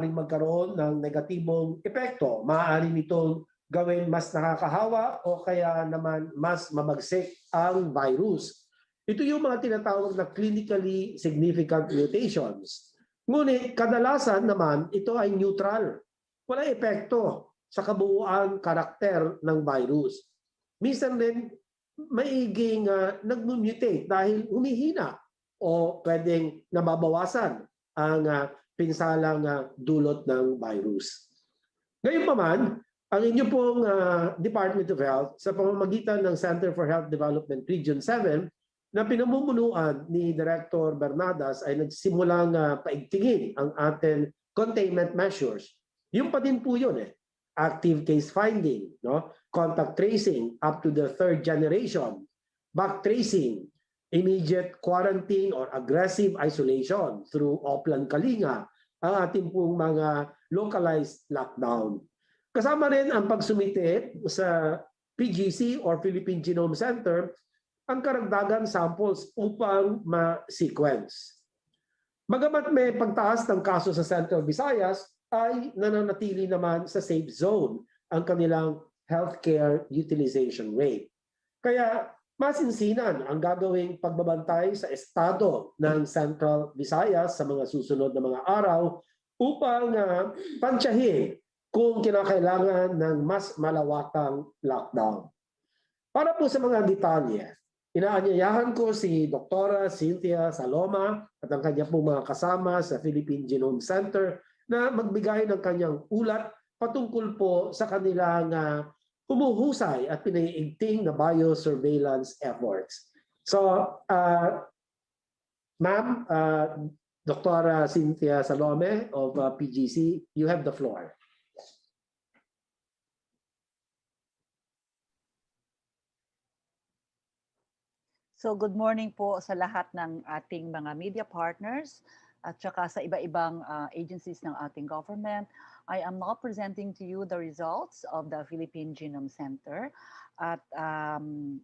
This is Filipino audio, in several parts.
maaaring magkaroon ng negatibong epekto. Maaari nitong gawin mas nakakahawa o kaya naman mas mabagsik ang virus. Ito yung mga tinatawag na clinically significant mutations. Ngunit kadalasan naman ito ay neutral. Wala epekto sa kabuuan karakter ng virus. Minsan din maiging nag-mutate dahil humihina o pwedeng nababawasan ang pinsalang dulot ng virus. Gayunpaman, ang inyo pong Department of Health sa pamamagitan ng Center for Health Development Region 7 na pinamumunuan ni Director Bernadas ay nagsimulang paigtingin ang ating containment measures. Yung pa din po yun active case finding, no? Contact tracing up to the 3rd generation, back tracing, immediate quarantine or aggressive isolation through Oplan Kalinga, ang ating pong mga localized lockdown. Kasama rin ang pagsumite sa PGC or Philippine Genome Center ang karagdagan samples upang ma-sequence. Bagamat may pagtaas ng kaso sa Central Visayas, ay nananatili naman sa safe zone ang kanilang healthcare utilization rate. Kaya masinsinan ang gagawing pagbabantay sa estado ng Central Visayas sa mga susunod na mga araw upang tansyahin kung kinakailangan ng mas malawakang lockdown. Para po sa mga detalye, inaanyayahan ko si Dr. Cynthia Saloma at ang kanya pong mga kasama sa Philippine Genome Center na magbigay ng kanyang ulat patungkol po sa kanilang humuhusay at pinaiigting na biosurveillance efforts. So, Ma'am, Dr. Cynthia Salome of PGC, you have the floor. So good morning po sa lahat ng ating mga media partners at saka sa iba-ibang agencies ng ating government. I am now presenting to you the results of the Philippine Genome Center. At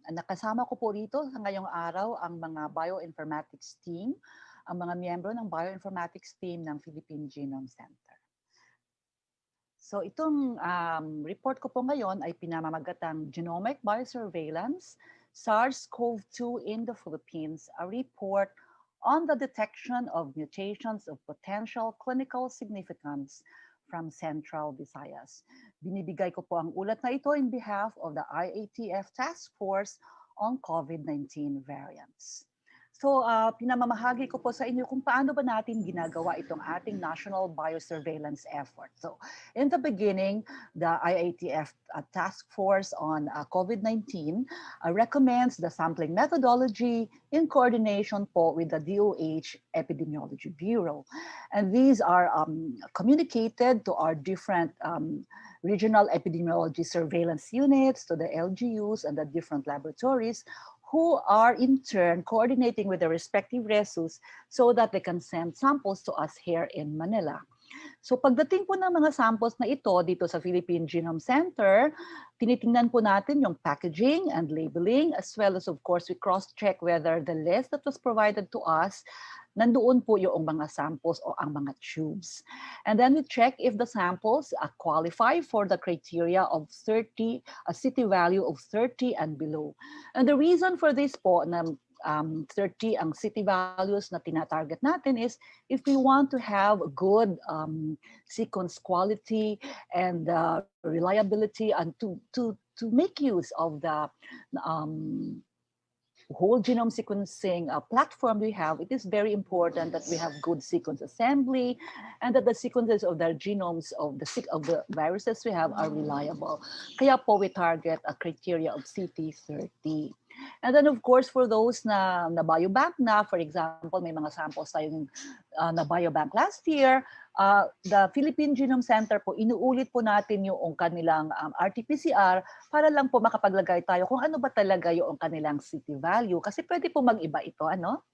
nakasama ko po rito sa ngayong araw ang mga bioinformatics team, ang mga miyembro ng bioinformatics team ng Philippine Genome Center. So itong report ko po ngayon ay pinamamagatang Genomic Biosurveillance, SARS-CoV-2 in the Philippines, a report on the detection of mutations of potential clinical significance from Central Visayas. Binibigay ko po ang ulat na ito in behalf of the IATF Task Force on COVID-19 Variants. So, pinamamahagi ko po sa inyo kung paano ba natin ginagawa itong ating national biosurveillance effort. So, in the beginning, the IATF Task Force on COVID-19 recommends the sampling methodology in coordination po with the DOH Epidemiology Bureau. And these are communicated to our different regional epidemiology surveillance units, to the LGUs and the different laboratories, who are in turn coordinating with the respective RESUs so that they can send samples to us here in Manila. So pagdating po ng mga samples na ito dito sa Philippine Genome Center, tinitingnan po natin yung packaging and labeling, as well as of course we cross-check whether the list that was provided to us, nandoon po yung mga samples o ang mga tubes. And then we check if the samples qualify for the criteria of 30, a city value of 30 and below. And the reason for this po na 30 ang city values na tinatarget natin is if we want to have good sequence quality and reliability and to make use of the whole genome sequencing platform we have, it is very important that we have good sequence assembly and that the sequences of the genomes of the viruses we have are reliable. Kaya po we target a criteria of CT30. And then of course for those na biobank na, for example, may mga samples tayong na biobank last year, the Philippine Genome Center po, inuulit po natin yung kanilang RT-PCR para lang po makapaglagay tayo kung ano ba talaga yung kanilang city value. Kasi pwede po mag-iba ito, ano?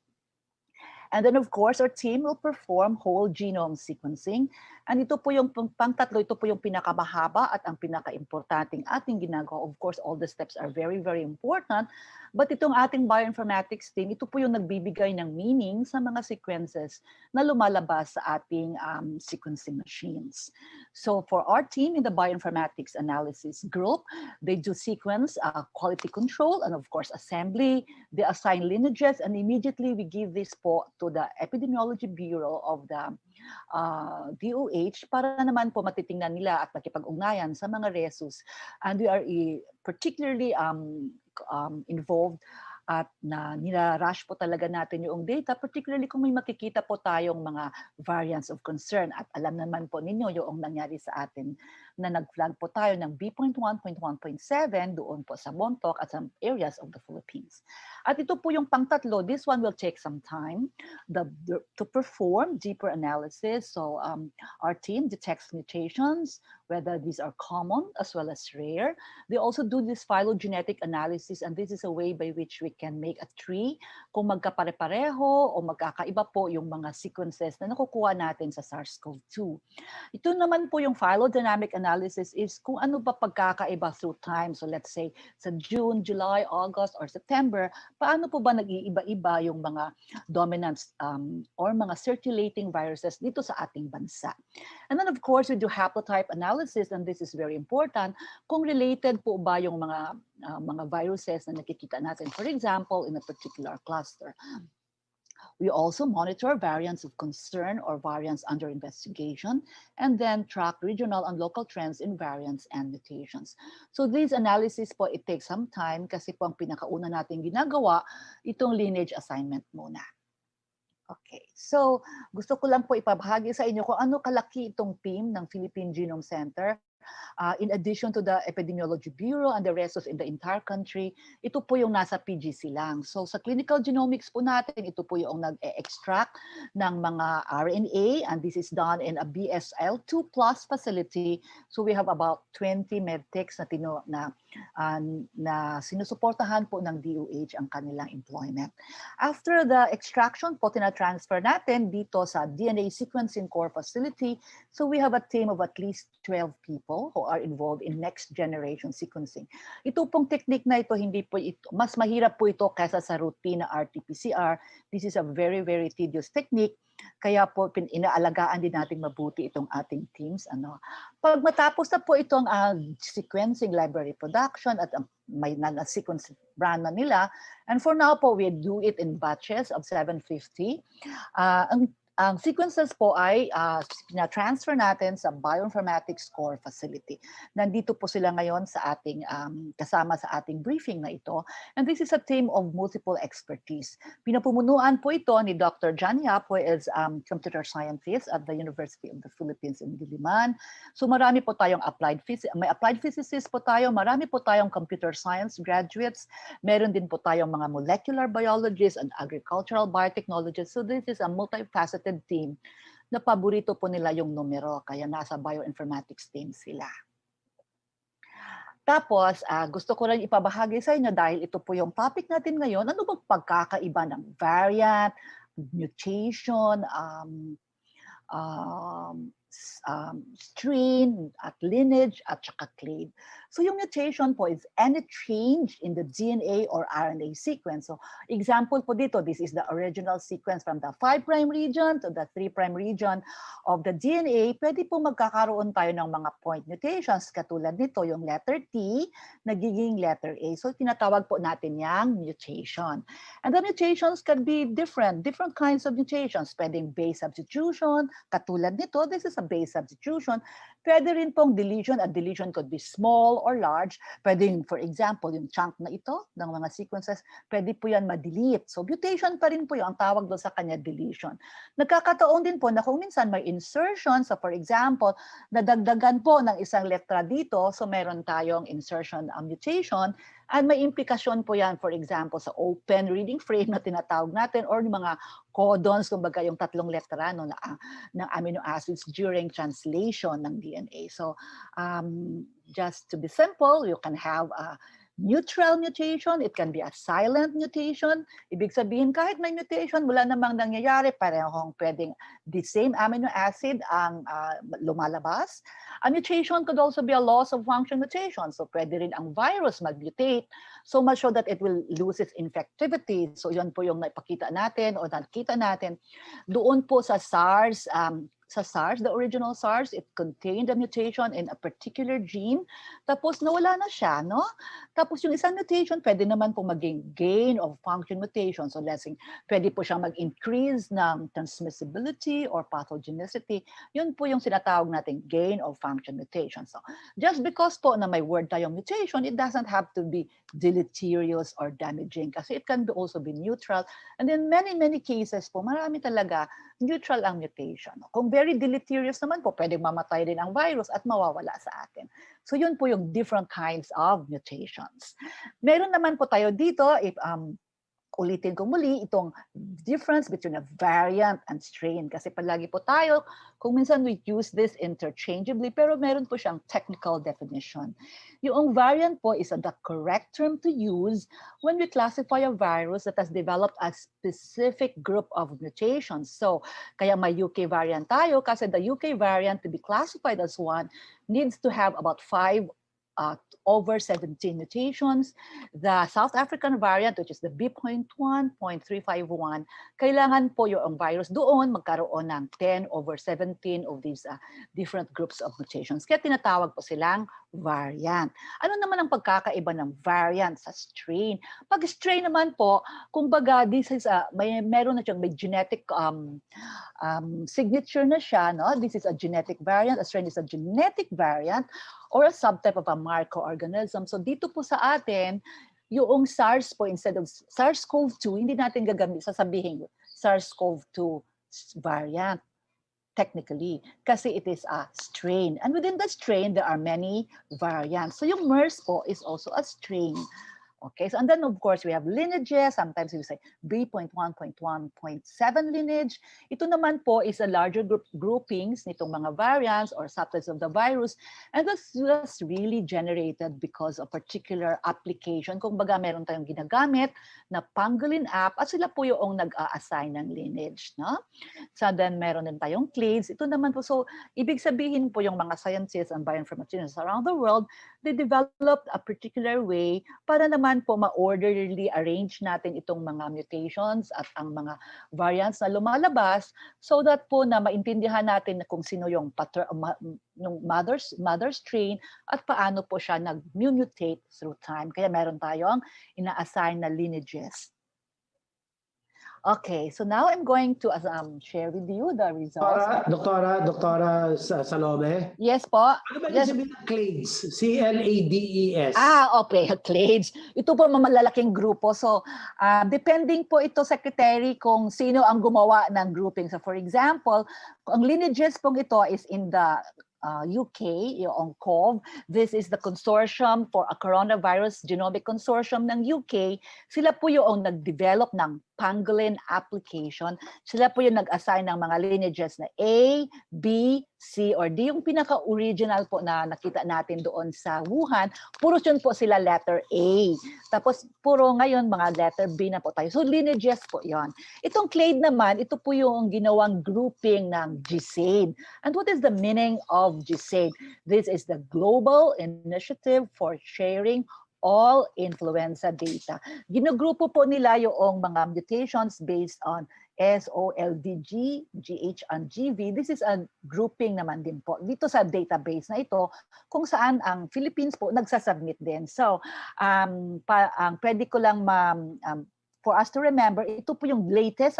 And then of course, our team will perform whole genome sequencing. And ito po yung pang-tatlo, ito po yung pinakamahaba at ang pinaka-importanting ating ginagawa. Of course, all the steps are very, very important. But itong ating bioinformatics team, ito po yung nagbibigay ng meaning sa mga sequences na lumalabas sa ating sequencing machines. So for our team in the bioinformatics analysis group, they do sequence quality control and of course assembly. They assign lineages and immediately we give this po to the Epidemiology Bureau of the DOH para naman po matitingnan nila at makipag-ugnayan sa mga resus. And we are particularly involved at nirarush po talaga natin yung data, particularly kung may makikita po tayong mga variants of concern. At alam naman po ninyo yung nangyari sa atin na nag-flag po tayo ng B.1.1.7 doon po sa Bontoc at some areas of the Philippines. At ito po yung pang-tatlo, this one will take some time to perform deeper analysis. So our team detects mutations, whether these are common as well as rare. They also do this phylogenetic analysis, and this is a way by which we can make a tree kung magkapare-pareho o magkakaiba po yung mga sequences na nakukuha natin sa SARS-CoV-2. Ito naman po yung phylogenetic analysis is kung ano ba pagkakaiba through time. So let's say sa June, July, August, or September, paano po ba nag-iiba-iba yung mga dominants or mga circulating viruses dito sa ating bansa. And then of course, we do haplotype analysis, and this is very important, kung related po ba yung mga viruses na nakikita natin, for example, in a particular cluster. We also monitor variants of concern or variants under investigation, and then track regional and local trends in variants and mutations. So these analysis po, it takes some time kasi po ang pinakauna natin ginagawa, itong lineage assignment muna. Okay, so gusto ko lang po ipabahagi sa inyo kung ano kalaki itong team ng Philippine Genome Center. In addition to the Epidemiology Bureau and the resos in the entire country, ito po yung nasa PGC lang. So sa clinical genomics po natin, ito po yung nag-extract ng mga RNA, and this is done in a BSL-2 plus facility. So we have about 20 medtechs na sinusuportahan po ng DOH ang kanilang employment. After the extraction po, tina-transfer natin dito sa DNA sequencing core facility. So we have a team of at least 12 people who are involved in next generation sequencing. Ito pong technique na ito, hindi po ito, mas mahirap po ito kaysa sa routine na RT-PCR. This is a very, very tedious technique. Kaya po inaalagaan din natin mabuti itong ating teams. Pag matapos na po itong sequencing library production at may na-sequence brand na nila, and for now po, we do it in batches of 750. Ang sequences po ay na-transfer natin sa Bioinformatics Core Facility. Nandito po sila ngayon sa ating, kasama sa ating briefing na ito. And this is a team of multiple expertise. Pinapumunuan po ito ni Dr. John Yap, who is computer scientist at the University of the Philippines in Diliman. So marami po tayong may applied physicists po tayo, marami po tayong computer science graduates, meron din po tayong mga molecular biologists and agricultural biotechnologists. So this is a multifaceted team na paborito po nila yung numero, kaya nasa bioinformatics team sila. Tapos, gusto ko rin ipabahagi sa inyo dahil ito po yung topic natin ngayon, ano bang pagkakaiba ng variant, mutation, strain, at lineage, at saka clade. So yung mutation po is any change in the DNA or RNA sequence. So example po dito, this is the original sequence from the 5' region to the 3' region of the DNA. Pwede po magkakaroon tayo ng mga point mutations katulad nito, yung letter T nagiging letter A. So tinatawag po natin yang mutation. And the mutations can be different kinds of mutations. Pwedeng base substitution, katulad nito, this is a base substitution. Pwede rin pong deletion. A deletion could be small or large. Pwedeng, for example, yung chunk na ito ng mga sequences, pwede po yan ma-delete. So mutation pa rin po yung ang tawag doon sa kanya deletion. Nagkakataon din po na kung minsan may insertion. So for example, nadagdagan po ng isang letra dito. So meron tayong insertion mutation. And may implikasyon po yan, for example, sa open reading frame na tinatawag natin or yung mga codons, kumbaga yung tatlong letra ng amino acids during translation ng DNA. So just to be simple, you can have neutral mutation, it can be a silent mutation. Ibig sabihin, kahit may mutation, wala namang nangyayari, parehong pwedeng the same amino acid ang lumalabas. A mutation could also be a loss of function mutation. So pwede rin ang virus mag-mutate so much so that it will lose its infectivity. So yun po yung naipakita natin o nakita natin doon po sa SARS. Sa SARS, the original SARS, it contained a mutation in a particular gene. Tapos nawala na siya, no? Tapos yung isang mutation, pwede naman po maging gain of function mutation. So let's say, pwede po siyang mag-increase ng transmissibility or pathogenicity. Yun po yung sinatawag nating gain of function mutation. So just because po na may word tayong mutation, it doesn't have to be deleterious or damaging kasi it can also be neutral. And in many cases po, marami talaga neutral ang mutation. Kung very deleterious naman po, pwedeng mamatay din ang virus at mawawala sa atin. So yun po yung different kinds of mutations. Meron naman po tayo dito, if ulitin ko muli itong difference between a variant and strain. Kasi palagi po tayo, kung minsan we use this interchangeably, pero meron po siyang technical definition. Yung variant po is the correct term to use when we classify a virus that has developed a specific group of mutations. So, kaya may UK variant tayo kasi the UK variant to be classified as one needs to have about 5 over 17 mutations. The South African variant, which is the B.1.351, kailangan po yung virus doon magkaroon ng 10 over 17 of these different groups of mutations. Kaya tinatawag po silang variant. Ano naman ang pagkakaiba ng variant sa strain? Pag strain naman po, kumbaga, this is meron na siyang may genetic signature na siya. No? This is a genetic variant. A strain is a genetic variant or a subtype of a microorganism. So dito po sa atin, yung SARS po, instead of SARS-CoV-2, hindi natin sasabihin SARS-CoV-2 variant, technically, kasi it is a strain. And within the strain, there are many variants. So yung MERS po is also a strain. Okay, so and then of course we have lineages. Sometimes we say B.1.1.7 lineage. Ito naman po is a larger groupings nitong mga variants or subtypes of the virus. And this was really generated because of particular application. Kung baga meron tayong ginagamit na pangolin app at sila po yung nag-a-assign ng lineage. No? So then meron din tayong clades. Ito naman po, so ibig sabihin po yung mga scientists and bioinformaticians around the world, they developed a particular way para naman po ma-orderly arrange natin itong mga mutations at ang mga variants na lumalabas so that po na maintindihan natin kung sino yung mother strain at paano po siya nag-mutate through time. Kaya meron tayong ina-assign na lineages. Okay, so now I'm going to share with you the results. Doktora Salome? Yes po. Ano ba yung sabihin ng clades? C-L-A-D-E-S. Okay, clades. Ito po malalaking grupo. So, depending po ito, Secretary, kung sino ang gumawa ng grouping. So, for example, ang lineages pong ito is in the UK, yung COV. This is the Consortium for a Coronavirus Genomic Consortium ng UK. Sila po yung nag-develop ng pangolin application. Sila po yung nag-assign ng mga lineages na A, B, C, or D. Yung pinaka-original po na nakita natin doon sa Wuhan, puro yun po sila letter A. Tapos puro ngayon mga letter B na po tayo. So lineages po yon. Itong clade naman, ito po yung ginawang grouping ng GSAID. And what is the meaning of GSAID? This is the Global Initiative for Sharing all influenza data. Ginagrupo po nila yung mga mutations based on SOLDG, GH, and GV. This is a grouping naman din po dito sa database na ito kung saan ang Philippines po nagsasubmit din. So, pwede ko lang for us to remember, ito po yung latest,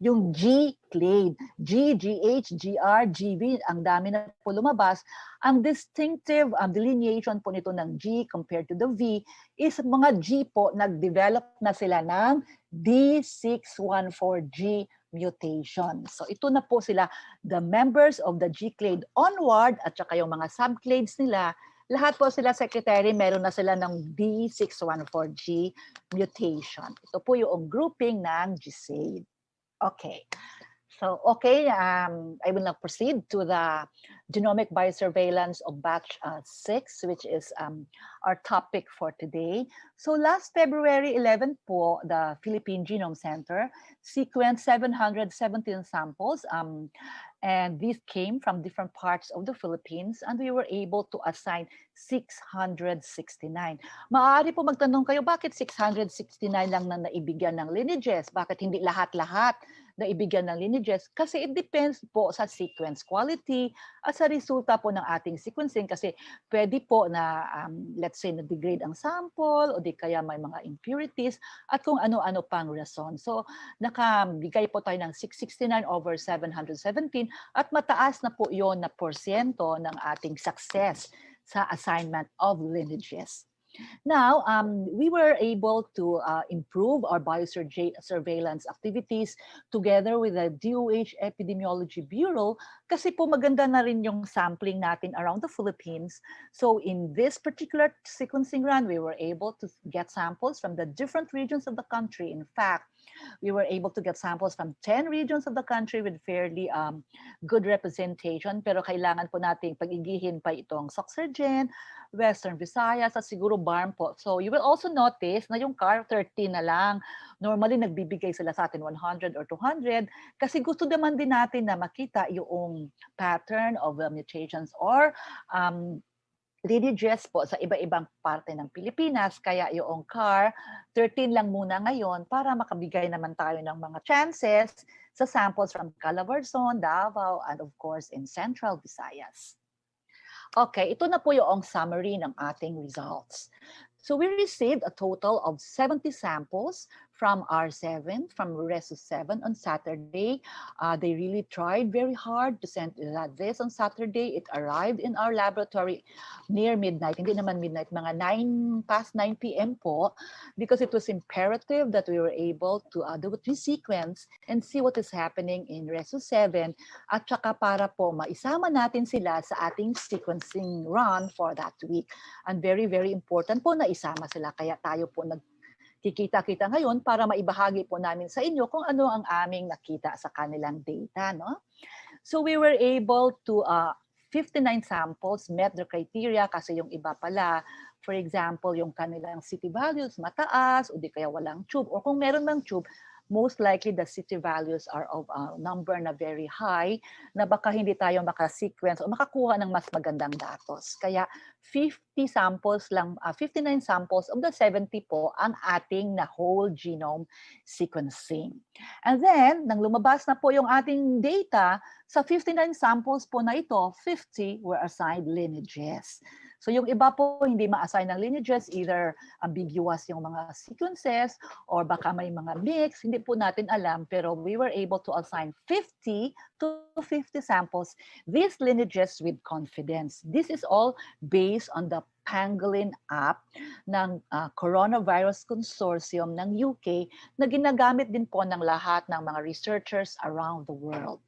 yung G-clade. G, GH, GR, GV, ang dami na po lumabas. Ang distinctive delineation po nito ng G compared to the V is mga G po, nag-develop na sila ng D614G mutation. So ito na po sila, the members of the G-clade onward at saka yung mga subclades nila, lahat po sila, Secretary, meron na sila ng D614G mutation. Ito po yung grouping ng GSAID. Okay. So, okay, I will now proceed to the genomic biosurveillance of batch 6, which is our topic for today. So last February 11 po, the Philippine Genome Center sequenced 717 samples, and these came from different parts of the Philippines, and we were able to assign 669. Maaari po magtanong kayo, bakit 669 lang na naibigyan ng lineages? Bakit hindi lahat-lahat na ibigyan ng lineages? Kasi it depends po sa sequence quality at sa resulta po ng ating sequencing, kasi pwede po na let's say na-degrade ang sample o di kaya may mga impurities at kung ano-ano pang rason. So nakabigay po tayo ng 669 over 717 at mataas na po yon na porsyento ng ating success sa assignment of lineages. Now, we were able to improve our biosurveillance activities together with the DOH Epidemiology Bureau kasi po maganda na rin yung sampling natin around the Philippines. So in this particular sequencing run, we were able to get samples from the different regions of the country. In fact, we were able to get samples from 10 regions of the country with fairly good representation. Pero kailangan po nating pag-igihin pa itong Soxergen, Western Visayas, at siguro BARM po. So you will also notice na yung CAR 13 na lang. Normally, nagbibigay sila sa atin 100 or 200 kasi gusto naman din natin na makita yung pattern of the mutations or lineages po sa iba-ibang parte ng Pilipinas. Kaya yung CAR 13 lang muna ngayon para makabigay naman tayo ng mga chances sa samples from Calabarzon, Davao, and of course in Central Visayas. Okay, ito na po yung summary ng ating results. So we received a total of 70 samples from R7, from Resus 7 on Saturday. They really tried very hard to send this on Saturday. It arrived in our laboratory near midnight. Hindi naman midnight, mga 9 p.m. po, because it was imperative that we were able to do a resequence and see what is happening in Resus 7 at saka para po maisama natin sila sa ating sequencing run for that week. And very, very important po na isama sila. Kaya tayo po nagkikita-kita ngayon para maibahagi po namin sa inyo kung ano ang aming nakita sa kanilang data. No? So we were able to, 59 samples met the criteria kasi yung iba pala, for example, yung kanilang city values mataas o di kaya walang tube. O kung meron mang tube, most likely the city values are of a number na very high na baka hindi tayo makasequence o makakuha ng mas magandang datos. Kaya 50 samples lang, 59 samples of the 70 po ang ating na whole genome sequencing. And then, nang lumabas na po yung ating data, sa 59 samples po na ito, 50 were assigned lineages. So yung iba po hindi ma-assign ng lineages, either ambiguous yung mga sequences or baka may mga mix, hindi po natin alam, pero we were able to assign 50 to 50 samples, these lineages with confidence. This is all based on the Pangolin app ng Coronavirus Consortium ng UK na ginagamit din po ng lahat ng mga researchers around the world.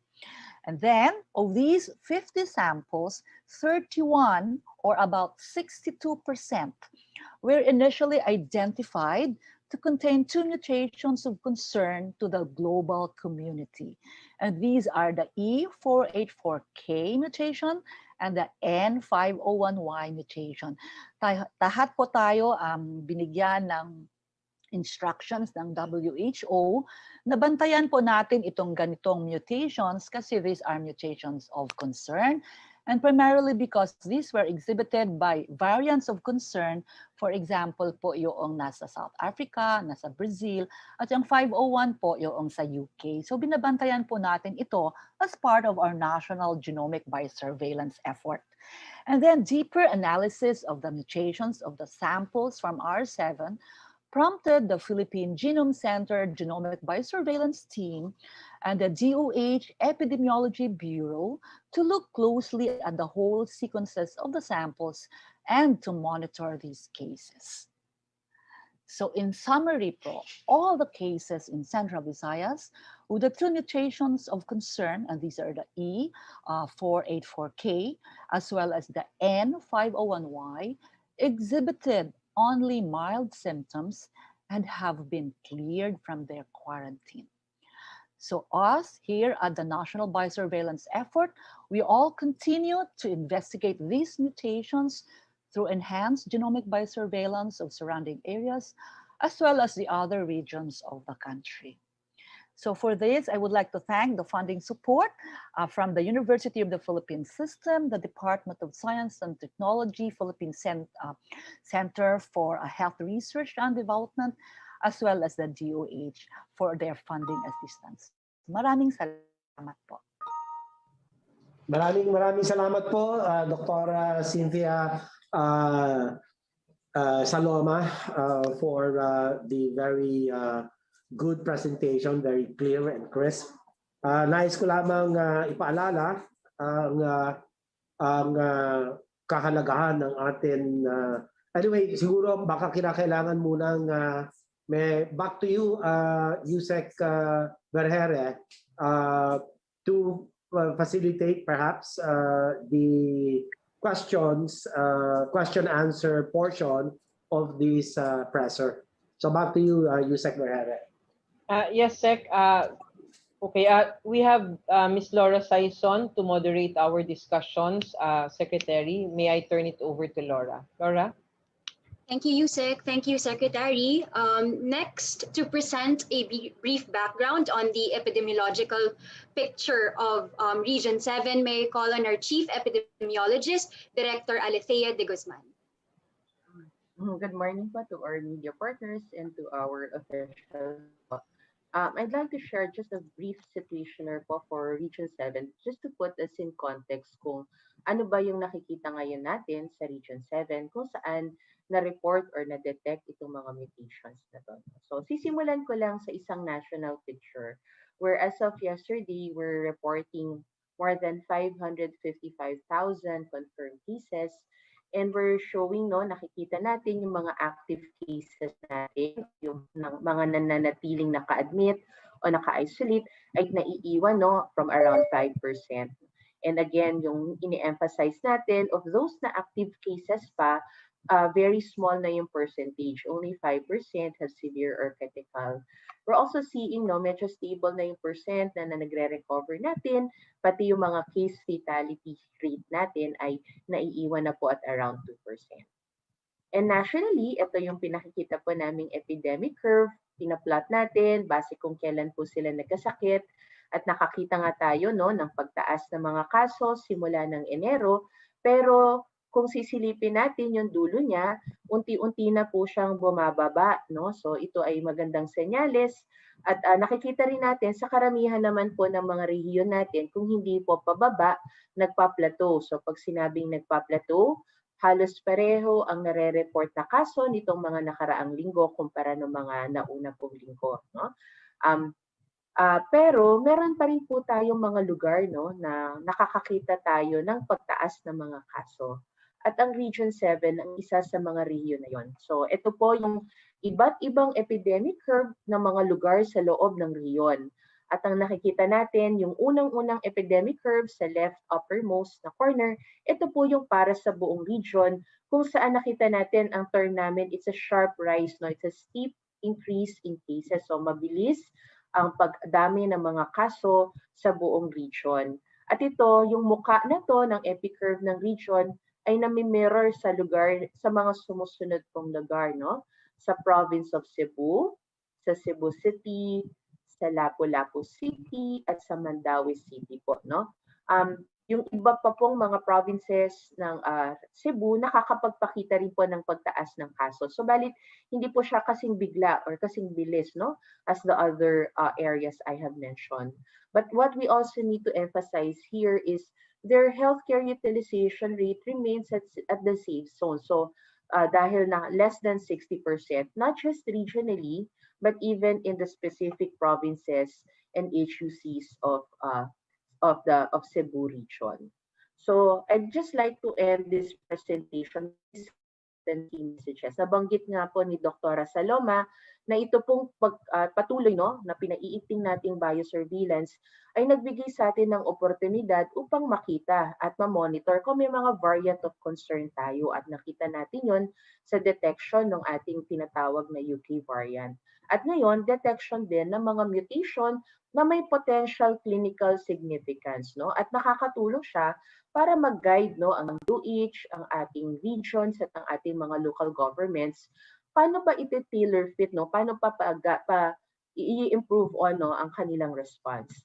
And then, of these 50 samples, 31 or about 62% were initially identified to contain 2 mutations of concern to the global community. And these are the E484K mutation and the N501Y mutation. Lahat po tayo binigyan ng instructions ng WHO na bantayan po natin itong ganitong mutations kasi these are mutations of concern and primarily because these were exhibited by variants of concern. For example po yung nasa South Africa, nasa Brazil, at yung 501 po yung sa UK. So binabantayan po natin ito as part of our national genomic biosurveillance effort. And then deeper analysis of the mutations of the samples from R7 prompted the Philippine Genome Center Genomic Biosurveillance Team and the DOH Epidemiology Bureau to look closely at the whole sequences of the samples and to monitor these cases. So in summary po, all the cases in Central Visayas with the 2 mutations of concern, and these are the E484K as well as the N501Y, exhibited only mild symptoms and have been cleared from their quarantine. So us here at the National Biosurveillance Effort, we all continue to investigate these mutations through enhanced genomic biosurveillance of surrounding areas, as well as the other regions of the country. So for this, I would like to thank the funding support from the University of the Philippines System, the Department of Science and Technology, Philippine Center for Health Research and Development, as well as the DOH for their funding assistance. Maraming salamat po. Maraming salamat po, Dr. Cynthia Saloma, for the very good presentation, very clear and crisp. Nais ko lamang ipaalala ang kahalagahan ng atin. Anyway, siguro baka kinakailangan munang may back to you, Yusek Vergere, to facilitate perhaps the question answer portion of this presser. So back to you, Yusek Vergere. Yes, Sec. Okay, we have Ms. Laura Saison to moderate our discussions. Secretary, may I turn it over to Laura? Laura? Thank you, Yusek. Thank you, Secretary. Next, to present a brief background on the epidemiological picture of Region 7, may I call on our Chief Epidemiologist, Director Alethea de Guzman. Good morning po to our media partners and to our officials. I'd like to share just a brief situationer po for Region 7, just to put us in context kung ano ba yung nakikita ngayon natin sa Region 7, kung saan na-report or na-detect itong mga mutations na to. So sisimulan ko lang sa isang national picture where as of yesterday, we're reporting more than 555,000 confirmed cases. And we're showing, nakikita natin yung mga active cases natin, yung mga nananatiling naka-admit o naka-isolate ay naiiwan from around 5%. And again, yung ini-emphasize natin, of those na active cases pa, very small na yung percentage. Only 5% have severe or critical. We're also seeing medyo stable na yung percent na nagre-recover natin, pati yung mga case fatality rate natin ay naiiwan na po at around 2%. And nationally, ito yung pinakikita po naming epidemic curve, pinaplot natin, base kung kailan po sila nagkasakit, at nakakita nga tayo ng pagtaas ng mga kaso simula ng Enero, pero kung sisilipin natin yung dulo niya, unti-unti na po siyang bumababa. So ito ay magandang senyales. At nakikita rin natin sa karamihan naman po ng mga rehiyon natin, kung hindi po pababa, nagpa-plateau. So pag sinabing nagpa-plateau, halos pareho ang nare-report na kaso nitong mga nakaraang linggo kumpara ng mga nauna pong linggo. Pero meron pa rin po tayong mga lugar na nakakakita tayo ng pagtaas ng mga kaso. At ang Region 7 ang isa sa mga rehiyon na yon. So ito po yung iba't ibang epidemic curve ng mga lugar sa loob ng rehiyon. At ang nakikita natin, yung unang-unang epidemic curve sa left uppermost na corner, ito po yung para sa buong region kung saan nakita natin ang term namin, it's a sharp rise, it's a steep increase in cases. So mabilis ang pagdami ng mga kaso sa buong region. At ito, yung mukha na to ng epicurve ng region ay nami-mirror sa lugar, sa mga sumusunod pong lugar, sa province of Cebu, sa Cebu City, sa Lapu-Lapu City, at sa Mandaue City po, yung iba pa pong mga provinces ng Cebu, nakakapagpakita rin po ng pagtaas ng kaso. So balit, hindi po siya kasing bigla or kasing bilis, as the other areas I have mentioned. But what we also need to emphasize here is their healthcare utilization rate remains at the safe zone. So dahil na less than 60%, not just regionally, but even in the specific provinces and HUCs of Cebu region. So I'd just like to end this presentation with key messages. Nabanggit nga po ni Dr. Saloma na ito pong patuloy na pinaiiting nating biosurveillance ay nagbigay sa atin ng oportunidad upang makita at ma-monitor kung may mga variant of concern tayo, at nakita natin yon sa detection ng ating tinatawag na UK variant. At ngayon, detection din ng mga mutation na may potential clinical significance, no? At nakakatulong siya para mag-guide, no, ang DOH, ang ating regions at ang ating mga local governments. Paano ba iti-tailor fit, no? Paano i-improve on, no, ang kanilang response?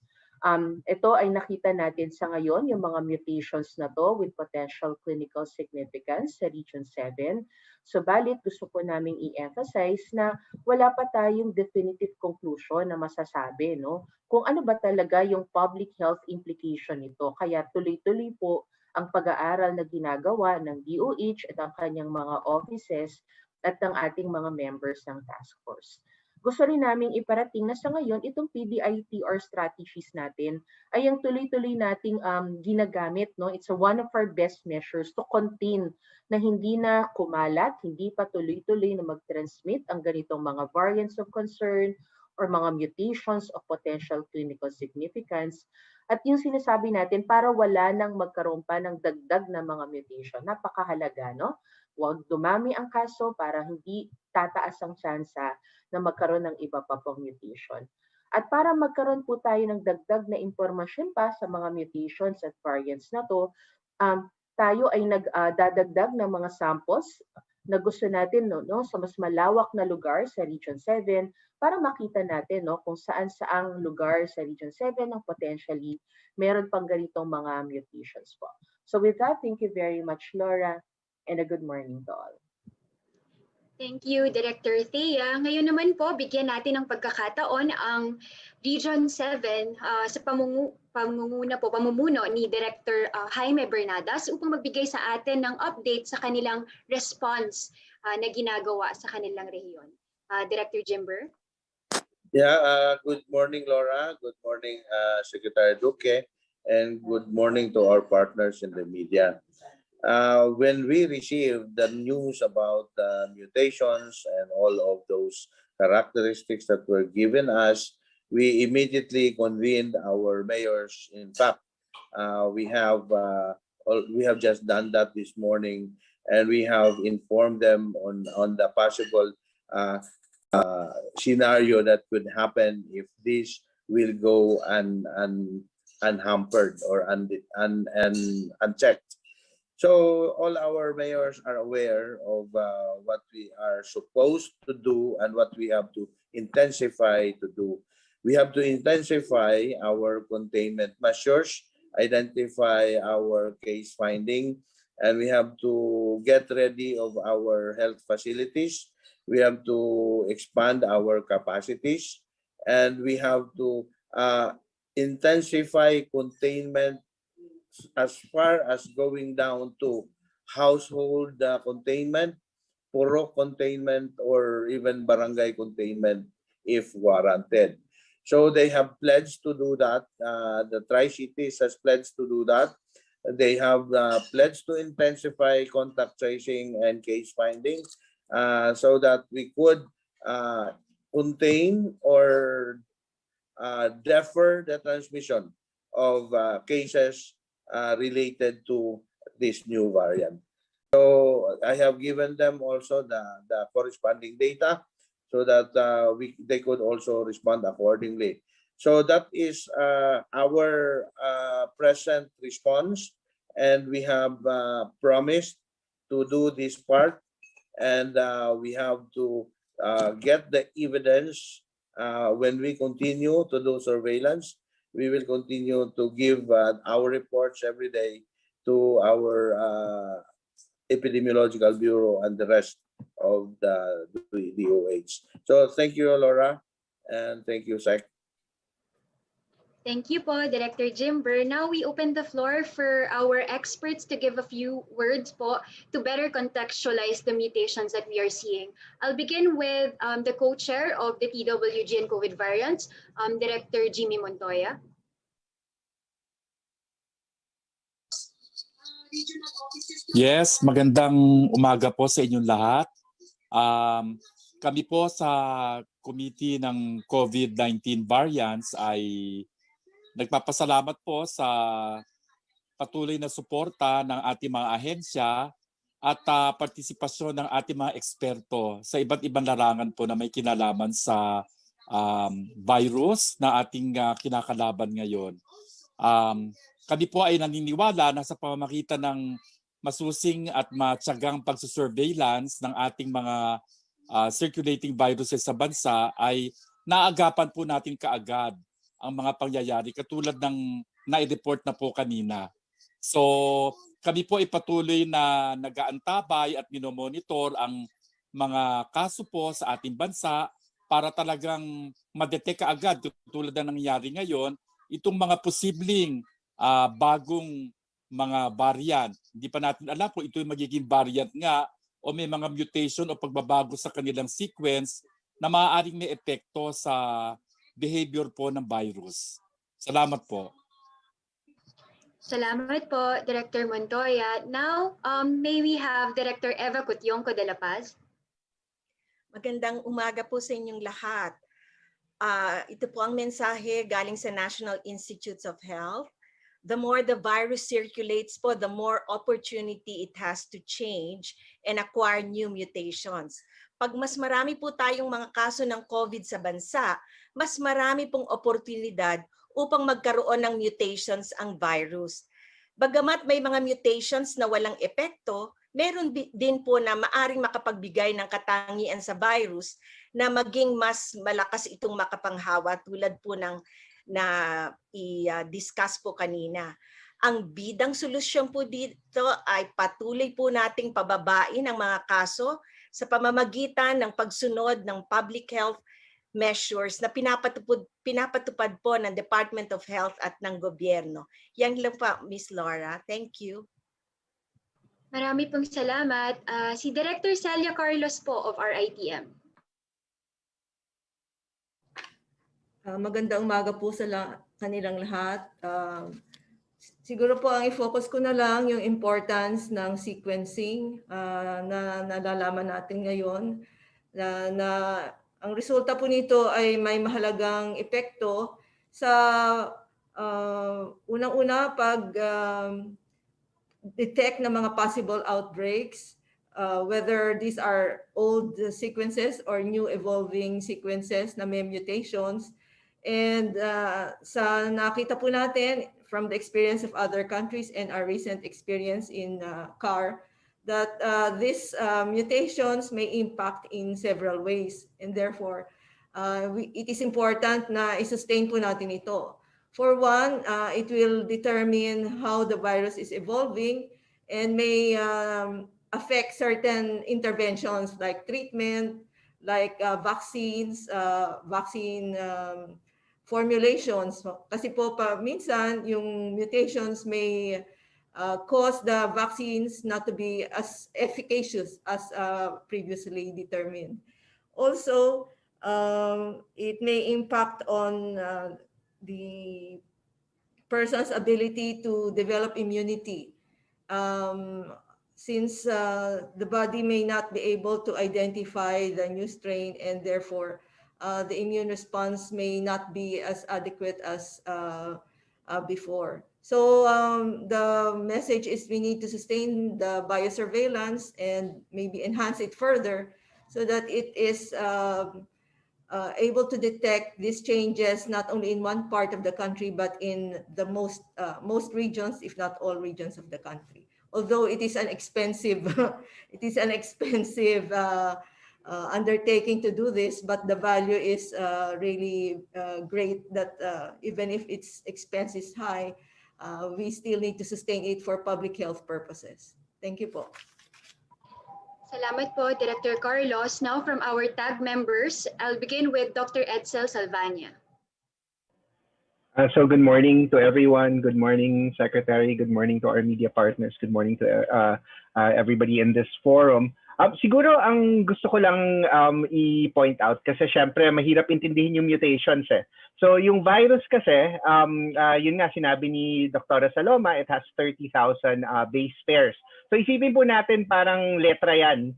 Ito ay nakita natin sa ngayon, yung mga mutations na to with potential clinical significance sa Region 7. Subalit, gusto po namin i-emphasize na wala pa tayong definitive conclusion na masasabi, no, kung ano ba talaga yung public health implication nito. Kaya tuloy-tuloy po ang pag-aaral na ginagawa ng DOH at ang kanyang mga offices at ng ating mga members ng task force. Gusto rin naming iparating na sa ngayon, itong PDITR strategies natin ay ang tuloy-tuloy nating ginagamit. No? It's one of our best measures to contain na hindi na kumalat, hindi pa tuloy-tuloy na mag-transmit ang ganitong mga variants of concern or mga mutations of potential clinical significance. At yung sinasabi natin, para wala nang magkaroon pa ng dagdag na mga mutation. Napakahalaga, no? Huwag dumami ang kaso para hindi tataas ang tsansa na magkaroon ng iba pa pong mutation. At para magkaroon po tayo ng dagdag na impormasyon pa sa mga mutations at variants na to, tayo ay nagdadagdag ng mga samples na gusto natin, no, sa mas malawak na lugar sa Region 7 para makita natin, no, kung saan-saang lugar sa Region 7 ang potentially meron pang ganitong mga mutations po. So with that, thank you very much, Laura, and a good morning to all. Thank you, Director Thea. Ngayon naman po, bigyan natin ng pagkakataon ang Region 7 sa pamumuno ni Director Jaime Bernadas upang magbigay sa atin ng update sa kanilang response na ginagawa sa kanilang rehiyon. Director Jimber? Yeah, good morning, Laura. Good morning, Secretary Duque, and good morning to our partners in the media. When we received the news about the mutations and all of those characteristics that were given us, we immediately convened our mayors. In fact, we have just done that this morning, and we have informed them on the possible scenario that could happen if this will go unhampered or unchecked. So all our mayors are aware of what we are supposed to do and what we have to intensify to do. We have to intensify our containment measures, identify our case finding, and we have to get ready of our health facilities. We have to expand our capacities, and we have to intensify containment as far as going down to household containment, purok containment, or even barangay containment if warranted. So they have pledged to do that. The Tri-Cities has pledged to do that. They have pledged to intensify contact tracing and case finding so that we could contain or defer the transmission of cases related to this new variant. So I have given them also the corresponding data so that they could also respond accordingly. So that is our present response, and we have promised to do this part, and we have to get the evidence when we continue to do surveillance. We will continue to give our reports every day to our Epidemiological Bureau and the rest of the DOH. So thank you, Laura, and thank you, Sec. Thank you po, Director Jimber. Now we open the floor for our experts to give a few words po to better contextualize the mutations that we are seeing. I'll begin with the co-chair of the TWG and COVID variants, Director Jimmy Montoya. Yes, magandang umaga po sa inyong lahat. Kami po sa committee ng COVID-19 variants ay nagpapasalamat po sa patuloy na suporta ng ating mga ahensya at partisipasyon ng ating mga eksperto sa iba't ibang larangan po na may kinalaman sa virus na ating kinakalaban ngayon. Kami po ay naniniwala na sa pamamagitan ng masusing at matyagang pagsusurveillance ng ating mga circulating viruses sa bansa ay naagapan po natin kaagad ang mga pangyayari katulad ng nai-report na po kanina. So kami po ay patuloy na nag-aantabay at minomonitor ang mga kaso po sa ating bansa para talagang madetect kaagad tulad na nangyari ngayon itong mga posibleng bagong mga variant. Hindi pa natin alam kung ito yung magiging variant nga o may mga mutation o pagbabago sa kanilang sequence na maaaring may epekto sa behavior po ng virus. Salamat po. Salamat po, Director Montoya. Now, may we have Director Eva Cutionco de la Paz. Magandang umaga po sa inyong lahat. Ito po ang mensahe galing sa National Institutes of Health. The more the virus circulates po, the more opportunity it has to change and acquire new mutations. Pag mas marami po tayong mga kaso ng COVID sa bansa, mas marami pong oportunidad upang magkaroon ng mutations ang virus. Bagamat may mga mutations na walang epekto, meron din po na maaring makapagbigay ng katangian sa virus na maging mas malakas itong makapanghawa tulad po ng na i-discuss po kanina. Ang bidang solusyon po dito ay patuloy po nating pababain ang mga kaso sa pamamagitan ng pagsunod ng public health measures na pinapatupad po ng Department of Health at ng gobyerno. Yan lang po, Ms. Laura. Thank you. Marami pong salamat. Si Director Celia Carlos po of RITM. Magandang umaga po sa kanilang lahat. Siguro po ang i-focus ko na lang yung importance ng sequencing na nalalaman natin ngayon na ang resulta po nito ay may mahalagang epekto sa unang-una pag detect ng mga possible outbreaks, whether these are old sequences or new evolving sequences na may mutations. And sa nakita po natin from the experience of other countries and our recent experience in CAR, that these mutations may impact in several ways. And therefore, it is important na i-sustain po natin ito. For one, it will determine how the virus is evolving and may affect certain interventions like treatment, like vaccines, vaccine formulations. Kasi po minsan yung mutations may cause the vaccines not to be as efficacious as previously determined. Also, it may impact on the person's ability to develop immunity. Since the body may not be able to identify the new strain and therefore the immune response may not be as adequate as before. So the message is we need to sustain the biosurveillance and maybe enhance it further so that it is able to detect these changes not only in one part of the country but in the most regions, if not all regions of the country. Although it is an expensive, undertaking to do this, but the value is really great that even if its expense is high, we still need to sustain it for public health purposes. Thank you po. Salamat po, Director Carlos. Now from our TAG members, I'll begin with Dr. Edsel Salvania. So good morning to everyone. Good morning, Secretary. Good morning to our media partners. Good morning to everybody in this forum. Siguro ang gusto ko lang i-point out kasi syempre mahirap intindihin yung mutations eh. So yung virus kasi, yun nga sinabi ni Dr. Saloma, it has 30,000 base pairs. So isipin po natin parang letra yan,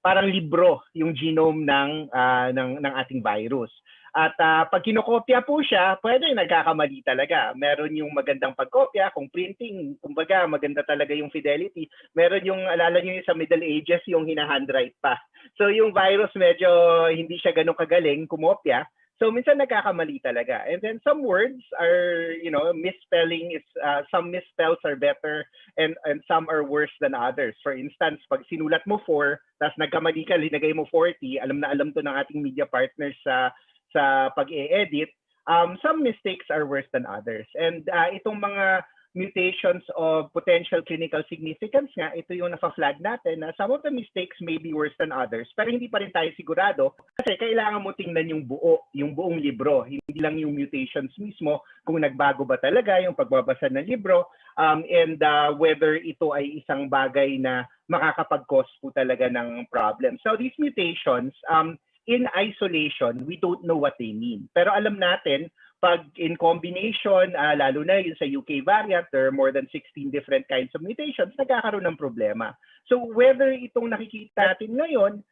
parang libro yung genome ng ating virus. At pag kinokopya po siya, pwede nagkakamali talaga. Meron yung magandang pagkopya, kung printing, kumbaga maganda talaga yung fidelity. Meron yung, alala nyo yung sa Middle Ages, yung hina-handwrite pa. So yung virus medyo hindi siya ganun kagaling kumopya. So minsan nagkakamali talaga. And then some words are, misspelling is, some misspells are better and some are worse than others. For instance, pag sinulat mo 4, tapos nagkamali ka, linagay mo 40, alam na alam to ng ating media partners sa pag-e-edit, some mistakes are worse than others. And itong mga mutations of potential clinical significance nga, ito yung naka-flag natin na some of the mistakes may be worse than others, pero hindi pa rin tayo sigurado kasi kailangan mo tingnan yung buong libro, hindi lang yung mutations mismo, kung nagbago ba talaga yung pagbabasa ng libro, and whether ito ay isang bagay na makakapag-cause po talaga ng problem. So these mutations, in isolation, we don't know what they mean. Pero alam natin, pag in combination, lalo na yun sa UK variant, there are more than 16 different kinds of mutations, nagkakaroon ng problema. So whether itong nakikita natin ngayon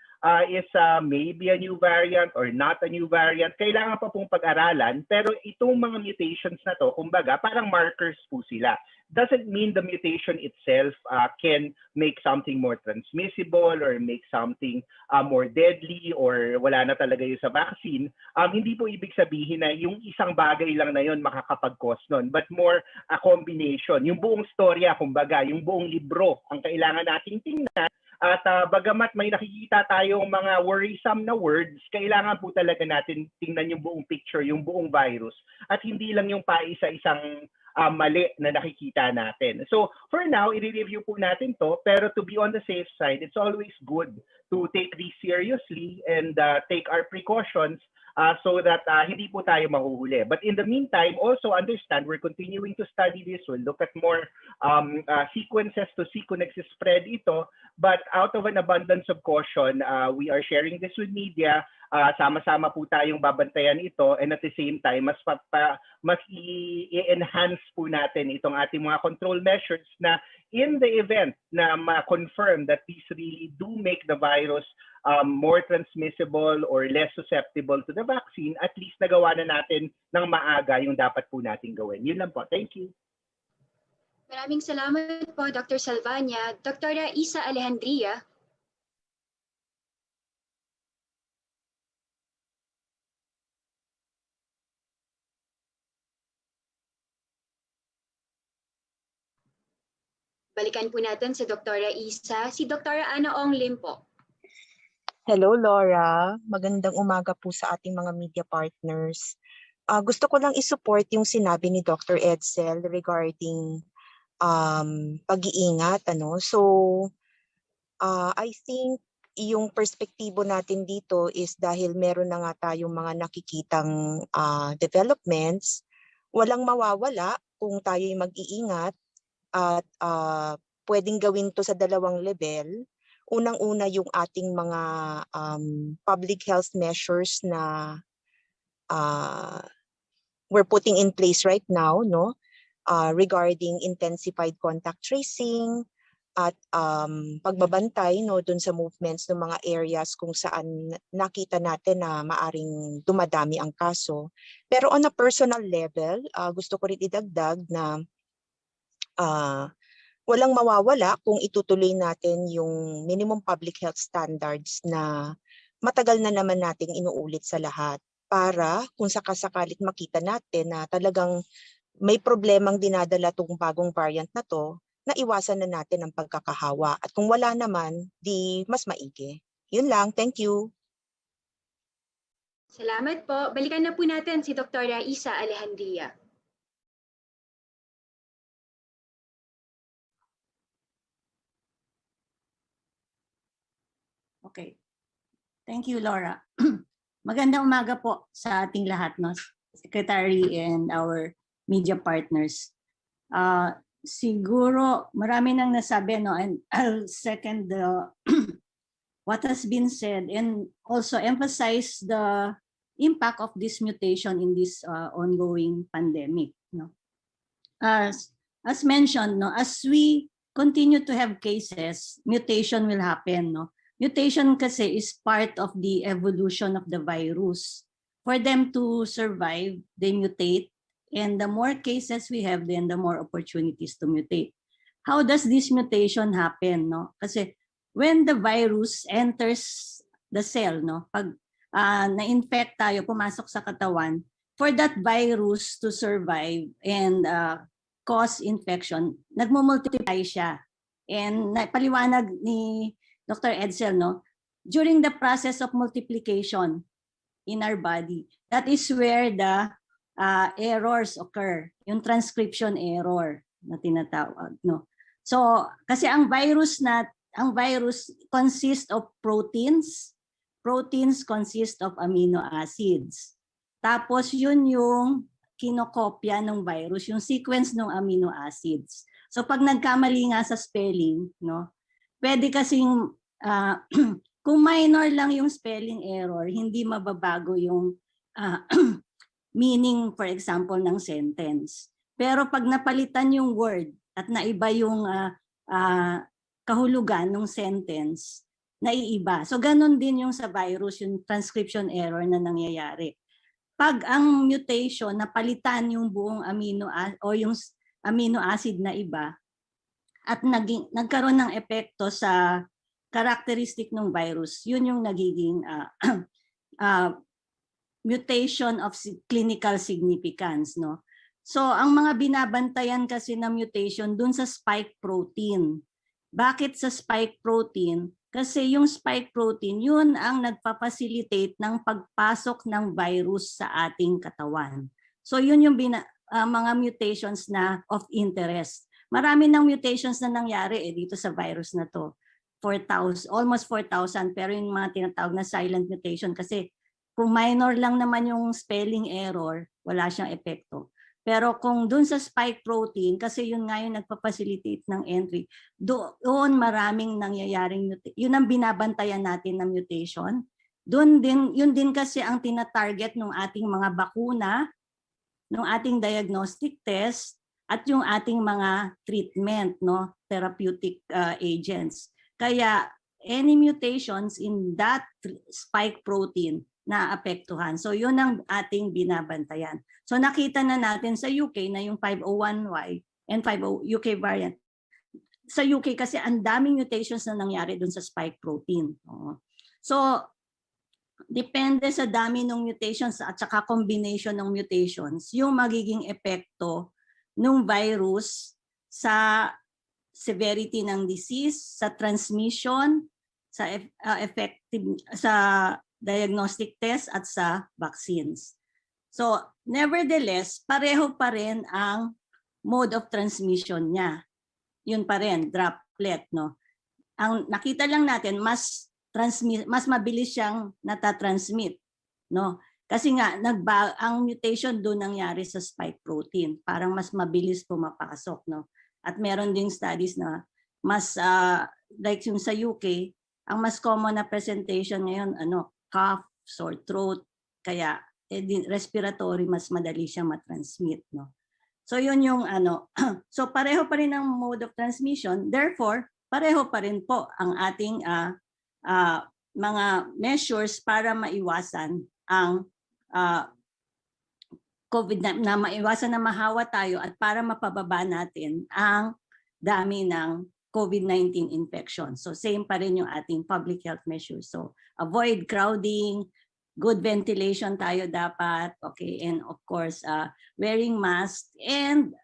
is maybe a new variant or not a new variant, kailangan pa pong pag-aralan. Pero itong mga mutations na to, kumbaga, parang markers po sila. Doesn't mean the mutation itself can make something more transmissible or make something more deadly or wala na talaga yun sa vaccine. Hindi po ibig sabihin na yung isang bagay lang na yun makakapag-cause nun, but more a combination. Yung buong storya, kumbaga, yung buong libro ang kailangan nating tingnan. At bagamat may nakikita tayong mga worrisome na words, kailangan po talaga natin tingnan yung buong picture, yung buong virus. At hindi lang yung paisa-isang mali na nakikita natin. So for now, i-review po natin to, pero to be on the safe side, it's always good to take this seriously and take our precautions so that hindi po tayo mahuhuli. But in the meantime, also understand we're continuing to study this. We'll look at more sequences to see kung nagsispread ito. But out of an abundance of caution, we are sharing this with media. Sama-sama po tayong babantayan ito, and at the same time, mas i-enhance po natin itong ating mga control measures na in the event na ma-confirm that these really do make the virus more transmissible or less susceptible to the vaccine, at least nagawa na natin ng maaga yung dapat po natin gawin. Yun lang po. Thank you. Maraming salamat po, Dr. Salvania. Dr. Isa Alejandria. Balikan po natin si Dr. Isa. Si Dr. Ana Ong Lim po. Hello Laura, magandang umaga po sa ating mga media partners. Gusto ko lang isupport yung sinabi ni Dr. Edsel regarding pag-iingat. So, I think yung perspektibo natin dito is dahil meron na nga tayong mga nakikitang developments, walang mawawala kung tayo'y mag-iingat at pwedeng gawin to sa dalawang level. Unang-una yung ating mga public health measures na we're putting in place right now, no? Regarding intensified contact tracing at pagbabantay, no, dun sa movements ng mga areas kung saan nakita natin na maaring dumadami ang kaso. Pero on a personal level, gusto ko rin idagdag na walang mawawala kung itutuloy natin yung minimum public health standards na matagal na naman nating inuulit sa lahat para kung sakasakalit makita natin na talagang may problemang dinadala tong bagong variant na to, na iwasan na natin ang pagkakahawa. At kung wala naman, di mas maigi. Yun lang. Thank you. Salamat po. Balikan na po natin si Dr. Isa Alejandria. Okay. Thank you, Laura. Magandang umaga po sa ating lahat, no? Secretary and our media partners. Siguro marami nang nasabi, no? And I'll second the what has been said and also emphasize the impact of this mutation in this ongoing pandemic, no? As mentioned, no, as we continue to have cases, mutation will happen, no? Mutation kasi is part of the evolution of the virus. for them to survive, they mutate. And the more cases we have, then the more opportunities to mutate. How does this mutation happen? No? Kasi when the virus enters the cell, no? Pag na-infect tayo, pumasok sa katawan, for that virus to survive and cause infection, nagmumultiply siya. And napaliwanag ni Dr. Edsel, no? During the process of multiplication in our body, that is where the errors occur, yung transcription error na tinatawag, no? So, kasi ang virus consists of proteins. Proteins consist of amino acids. Tapos yun yung kinokopya ng virus, yung sequence ng amino acids. So pag nagkamali nga sa spelling, no, pwede kasing kung minor lang yung spelling error, hindi mababago yung meaning, for example, ng sentence. Pero pag napalitan yung word at naiba yung kahulugan ng sentence, naiiba. So ganun din yung sa virus, yung transcription error na nangyayari. Pag ang mutation napalitan yung buong amino o yung amino acid na iba at nagkaroon ng epekto sa characteristic ng virus, yun yung nagiging mutation of clinical significance, no? So ang mga binabantayan kasi na mutation dun sa spike protein. Bakit sa spike protein? Kasi yung spike protein, yun ang nagpapacilitate ng pagpasok ng virus sa ating katawan. So yun yung mga mutations na of interest. Marami ng mutations na nangyari dito sa virus na to. 4,000, almost 4,000, pero yung mga tinatawag na silent mutation kasi kung minor lang naman yung spelling error, wala siyang epekto. Pero kung dun sa spike protein, kasi yun nga yung nagpapacilitate ng entry, doon maraming nangyayaring mutation. Yun ang binabantayan natin na mutation. Yun din kasi ang tina-target ng ating mga bakuna, ng ating diagnostic test, at yung ating mga treatment, no, therapeutic agents. Kaya any mutations in that spike protein na apektuhan. So yun ang ating binabantayan. So nakita na natin sa UK na yung 501Y and 50 UK variant. Sa UK kasi ang daming mutations na nangyari dun sa spike protein. So depende sa dami ng mutations at saka combination ng mutations, yung magiging epekto ng virus sa severity ng disease, sa transmission, sa effective, sa diagnostic test at sa vaccines. So, nevertheless, pareho pa rin ang mode of transmission niya. Yun pa rin, droplet, no? Ang nakita lang natin, mas mabilis siyang natatransmit, no? Kasi nga ang mutation doon nangyari sa spike protein, parang mas mabilis pumapasok, no? At meron ding studies na mas like yung sa UK, ang mas common na presentation ngayon cough, sore throat, kaya respiratory mas madali siya matransmit, no? So yun yung so pareho pa rin ang mode of transmission, therefore pareho pa rin po ang ating mga measures para maiwasan ang COVID na maiwasan na mahawa tayo at para mapababa natin ang dami ng COVID-19 infection. So same pa rin yung ating public health measures. So avoid crowding, good ventilation tayo dapat, okay, and of course wearing mask and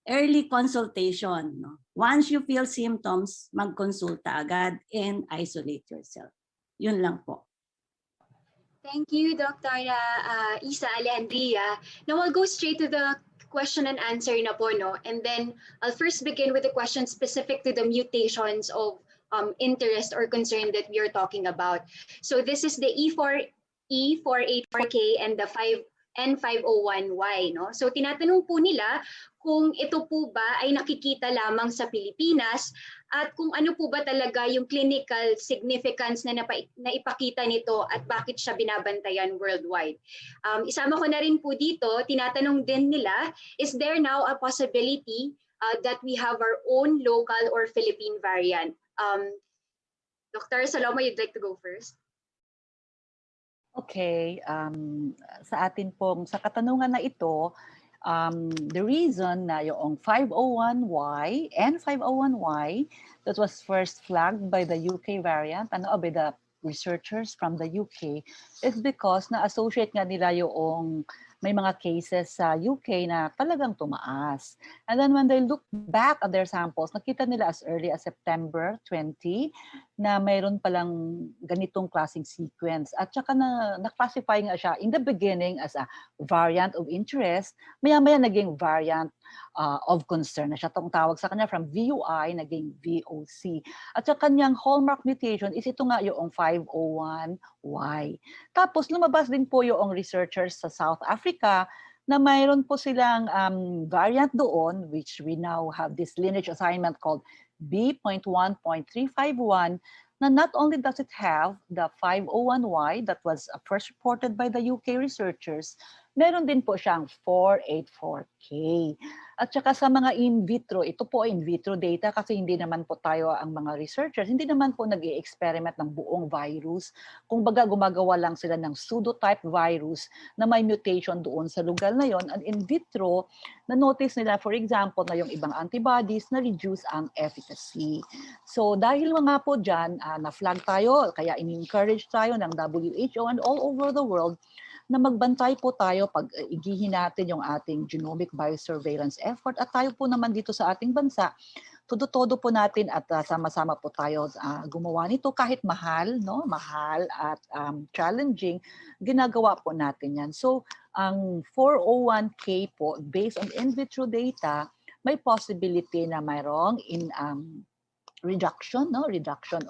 early consultation. No? Once you feel symptoms, magkonsulta agad and isolate yourself. Yun lang po. Thank you, Dr. Isa Alejandria. Now I'll go straight to the question and answer na po, no? And then I'll first begin with the question specific to the mutations of interest or concern that we are talking about. So this is the E484K and the N501Y, no? So tinatanong po nila kung ito po ba ay nakikita lamang sa Pilipinas at kung ano po ba talaga yung clinical significance na ipakita nito at bakit siya binabantayan worldwide. Isama ko na rin po dito, tinatanong din nila, is there now a possibility that we have our own local or Philippine variant? Dr. Saloma, you'd like to go first? Okay, sa atin pong, sa katanungan na ito, the reason na yung 501Y and 501Y that was first flagged by the UK variant, by the researchers from the UK, is because na-associate nga nila yung may mga cases sa UK na talagang tumaas. And then when they look back at their samples, nakita nila as early as September 20 na mayroon palang ganitong klaseng sequence. At saka na-classify nga siya in the beginning as a variant of interest, maya-maya naging variant of concern na siya. Itong tawag sa kanya from VUI, naging VOC. At sa kanyang hallmark mutation is ito nga yung 501Y. Tapos lumabas din po yung researchers sa South Africa na mayroon po silang variant doon, which we now have this lineage assignment called B.1.351, na not only does it have the 501Y that was first reported by the UK researchers, meron din po siyang 484K. At saka sa mga in vitro, ito po in vitro data kasi hindi naman po tayo ang mga researchers, hindi naman po nag-i-experiment ng buong virus. Kung baga gumagawa lang sila ng pseudotype virus na may mutation doon sa lugar na yon. And in vitro, na-notice nila for example na yung ibang antibodies na reduce ang efficacy. So dahil mga po dyan, na-flag tayo, kaya in-encourage tayo ng WHO and all over the world na magbantay po tayo pag igihin natin yung ating genomic biosurveillance effort at tayo po naman dito sa ating bansa, todo-todo po natin at sama-sama po tayo gumawa nito kahit mahal, no? Mahal at challenging, ginagawa po natin yan. So ang 401K po based on in vitro data, may possibility na mayroong reduction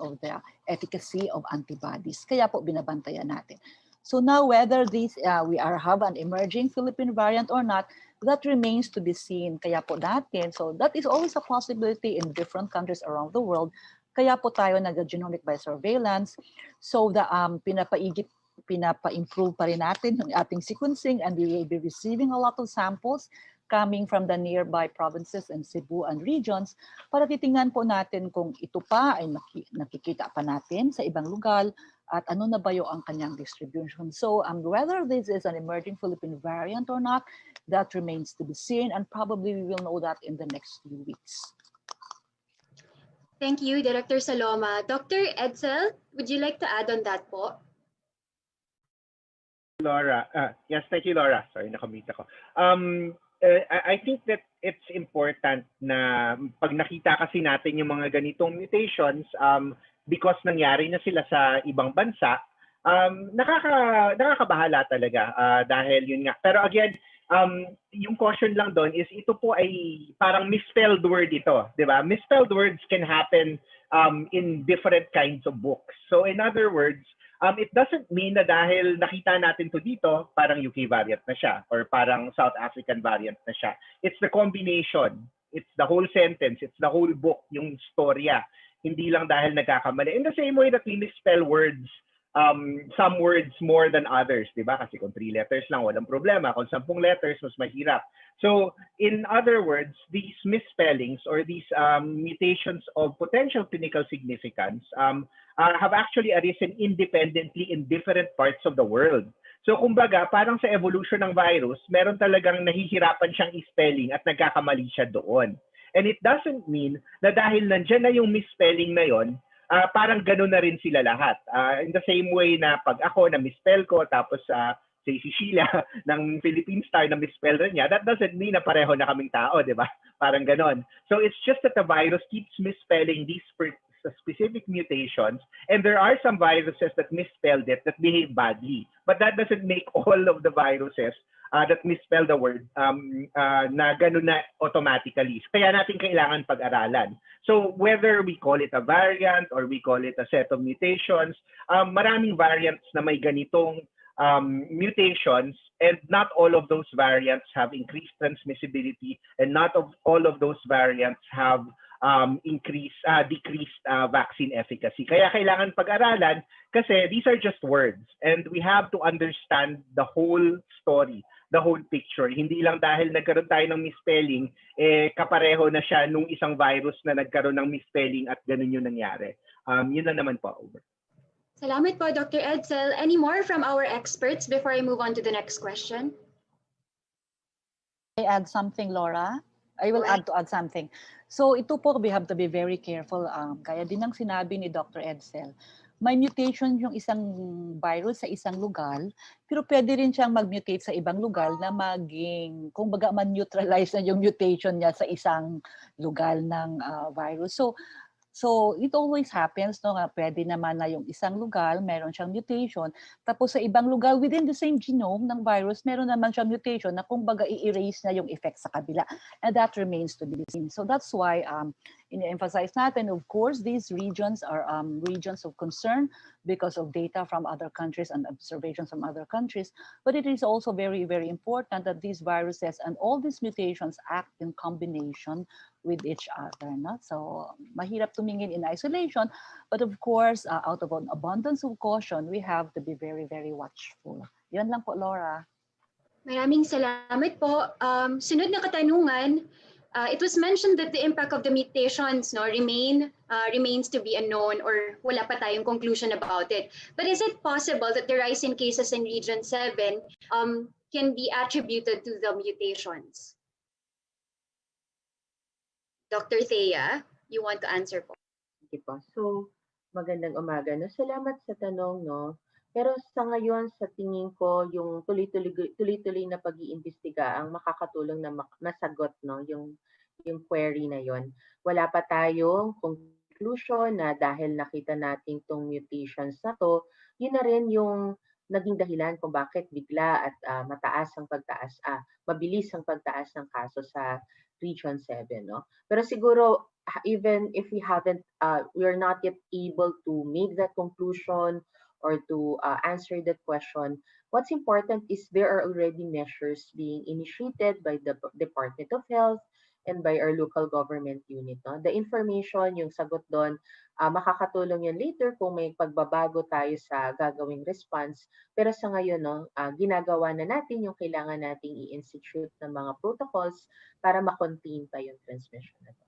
of the efficacy of antibodies. Kaya po binabantayan natin. So now whether we have an emerging Philippine variant or not, that remains to be seen. Kaya po natin, so that is always a possibility in different countries around the world. Kaya po tayo nag-genomic biosurveillance. So the pinapa-improve pa rin natin yung ating sequencing, and we will be receiving a lot of samples coming from the nearby provinces and Cebu and regions para titingnan po natin kung ito pa ay nakikita pa natin sa ibang lugar at ano na ba yung ang kanyang distribution. So whether this is an emerging Philippine variant or not, that remains to be seen, and probably we will know that in the next few weeks. Thank you, Director Saloma. Dr. Edsel, would you like to add on that po? Laura, yes, thank you, Laura. Sorry, nakamute ako. I think that it's important na pag nakita kasi natin yung mga ganitong mutations, because nangyari na sila sa ibang bansa, nakakabahala talaga dahil yun nga. Pero again, yung caution lang doon is ito po ay parang misspelled word ito, di ba? Misspelled words can happen in different kinds of books. So in other words, it doesn't mean na dahil nakita natin to dito, parang UK variant na siya or parang South African variant na siya. It's the combination. It's the whole sentence. It's the whole book, yung storya. Hindi lang dahil nagkakamali. In the same way that we misspell words, some words more than others, di ba? Kasi kung 3 letters lang, walang problema. Kung 10 letters, mas mahirap. So, in other words, these misspellings or these mutations of potential clinical significance have actually arisen independently in different parts of the world. So, kumbaga, parang sa evolution ng virus, meron talagang nahihirapan siyang i-spelling at nagkakamali siya doon. And it doesn't mean na dahil nandyan na yung misspelling na yon, parang gano'n na rin sila lahat. In the same way na pag ako na misspell ko, tapos say si Sheila ng Philippine Star na misspell rin niya, that doesn't mean na pareho na kaming tao, di ba? Parang gano'n. So it's just that the virus keeps misspelling these specific mutations, and there are some viruses that misspelled it that behave badly. But that doesn't make all of the viruses that misspell the word na gano'n na automatically. Kaya natin kailangan pag-aralan. So whether we call it a variant or we call it a set of mutations, maraming variants na may ganitong mutations, and not all of those variants have increased transmissibility, and not all of those variants have decreased vaccine efficacy. Kaya kailangan pag-aralan kasi these are just words, and we have to understand the whole story, the whole picture. Hindi lang dahil nagkaroon tayo ng misspelling, kapareho na siya nung isang virus na nagkaroon ng misspelling at ganun yung nangyari. Yun na naman po. Over. Salamat po, Dr. Edsel. Any more from our experts before I move on to the next question? I add something, Laura? I will add something. So ito po, we have to be very careful. Kaya din ang sinabi ni Dr. Edsel, may mutation yung isang virus sa isang lugar, pero pwede rin siyang mag-mutate sa ibang lugar na maging, kung baga man-neutralize na yung mutation niya sa isang lugar ng virus. So it always happens, no, nga pwede naman na yung isang lugar, meron siyang mutation, tapos sa ibang lugar within the same genome ng virus, meron naman siyang mutation na kung baga i-erase na yung effect sa kabila. And that remains to be seen. So that's why in-emphasize natin, of course, these regions are regions of concern because of data from other countries and observations from other countries. But it is also very, very important that these viruses and all these mutations act in combination with each other. No? So mahirap tumingin in isolation, but of course, out of an abundance of caution, we have to be very, very watchful. Yan lang po, Laura. Maraming salamat po. Sunod na katanungan, it was mentioned that the impact of the mutations remains to be unknown or wala pa tayong conclusion about it. But is it possible that the rise in cases in Region 7 can be attributed to the mutations? Dr. Thea, you want to answer po? Sige po. So, magandang umaga. No? Salamat sa tanong, no? Pero sa ngayon, sa tingin ko, yung tuloy-tuloy na pag-iimbestiga ang makakatulong na masagot, no? Yung query na yon. Wala pa tayong conclusion na dahil nakita natin tong mutations na to, yun na rin yung naging dahilan kung bakit bigla at mabilis ang pagtaas ng kaso sa Region 7, no? Pero siguro, even if we're not yet able to make that conclusion or to answer that question, what's important is there are already measures being initiated by the Department of Health and by our local government unit. No? The information, yung sagot doon, makakatulong yun later kung may pagbabago tayo sa gagawing response. Pero sa ngayon, no, ginagawa na natin yung kailangan nating i-institute ng mga protocols para ma-contain pa yung transmission na to.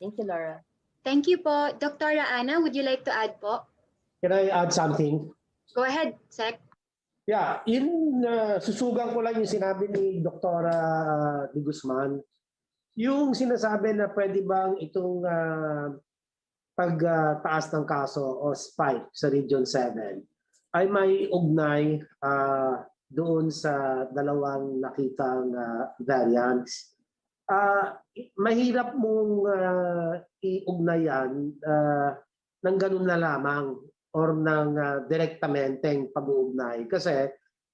Thank you, Laura. Thank you po. Dr. Ana, would you like to add po? Can I add something? Go ahead, Sec. Yeah, susugan ko lang yung sinabi ni Dr. Di Guzman. Yung sinasabi na pwede bang itong pagtaas ng kaso o spike sa Region 7 ay may ugnay doon sa dalawang nakitang variants. Mahirap mong iugnayan ng ganun na lamang or ng direktamenteng pag-uugnay kasi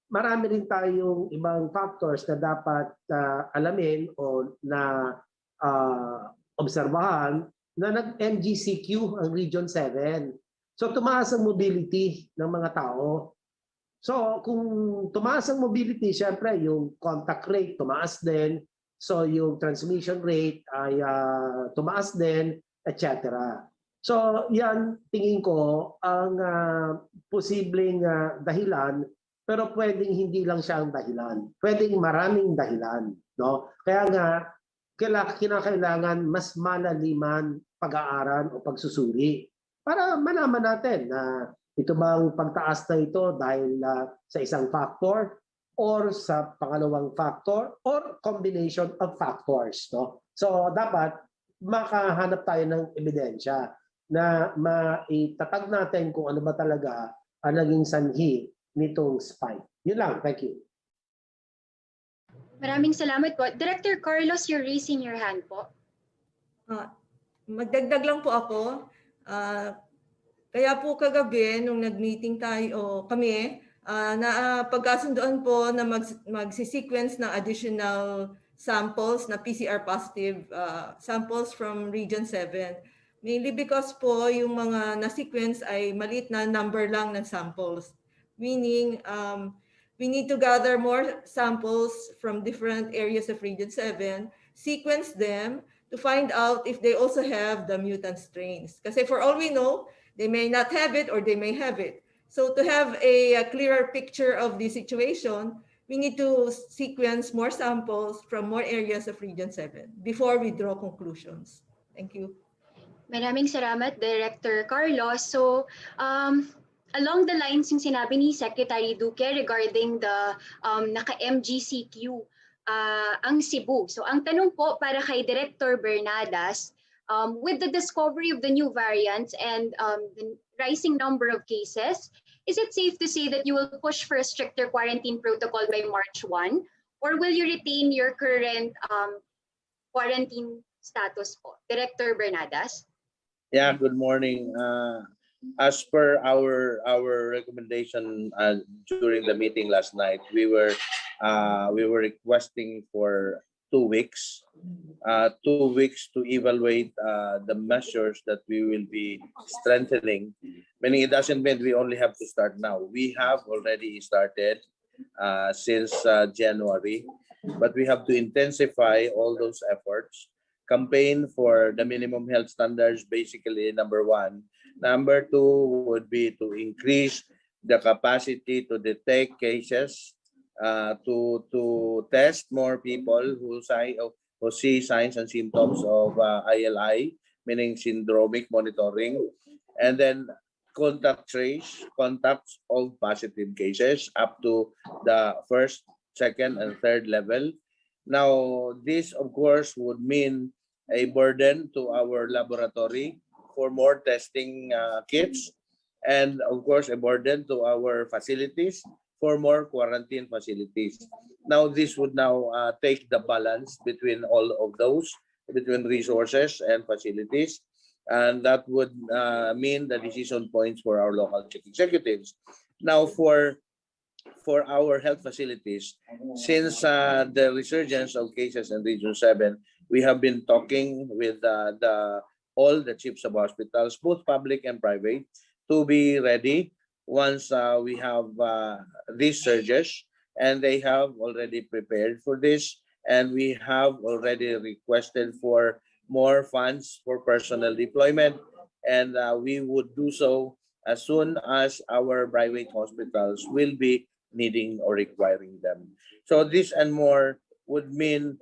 marami rin tayong ibang factors na dapat alamin o na obserbahan na nag-MGCQ ang Region 7. So tumaas ang mobility ng mga tao. So kung tumaas ang mobility, syempre yung contact rate tumaas din. So yung transmission rate ay tumaas din, etc. So yan tingin ko ang posibleng dahilan. Pero pwedeng hindi lang siya ang dahilan. Pwedeng maraming dahilan. No? Kaya nga, kinakailangan mas malaliman pag-aaral o pagsusuri para malaman natin na ito bang pagtaas na ito dahil sa isang factor or sa pangalawang factor or combination of factors. No? So dapat makahanap tayo ng ebidensya na maitatag natin kung ano ba talaga ang naging sanhi nitong spike. Yun lang. Thank you. Maraming salamat po. Director Carlos, you're raising your hand po. Magdagdag lang po ako. Kaya po kagabi, nung nag-meeting tayo, kami, pagkasunduan po na magsi-sequence ng additional samples na PCR positive samples from Region 7. Mainly because po yung mga na-sequence ay maliit na number lang ng samples. Meaning, we need to gather more samples from different areas of Region 7, sequence them to find out if they also have the mutant strains. Kasi for all we know, they may not have it or they may have it. So to have a clearer picture of the situation, we need to sequence more samples from more areas of Region 7 before we draw conclusions. Thank you. Maraming salamat, Director Carlos. So, along the lines yung sinabi ni Secretary Duque regarding the naka-MGCQ ang Cebu. So ang tanong po para kay Director Bernadas, with the discovery of the new variants and the rising number of cases, is it safe to say that you will push for a stricter quarantine protocol by March 1? Or will you retain your current quarantine status po? Director Bernadas? Yeah, good morning. As per our recommendation during the meeting last night, we were requesting for 2 weeks, 2 weeks to evaluate the measures that we will be strengthening. Meaning it doesn't mean we only have to start now. We have already started since January, but we have to intensify all those efforts. Campaign for the minimum health standards, basically number 1. Number 2 would be to increase the capacity to detect cases, to test more people who see signs and symptoms of ILI, meaning syndromic monitoring, and then contact trace contacts of positive cases up to the 1st, 2nd, and 3rd level. Now, this of course would mean a burden to our laboratory for more testing kits, and of course a burden to our facilities for more quarantine facilities. Now this would now take the balance between all of those, between resources and facilities, and that would mean the decision points for our local chief executives. Now for our health facilities, since the resurgence of cases in Region 7, we have been talking with all the chiefs of hospitals, both public and private, to be ready once we have these surges, and they have already prepared for this, and we have already requested for more funds for personnel deployment, and we would do so as soon as our private hospitals will be needing or requiring them. So this and more would mean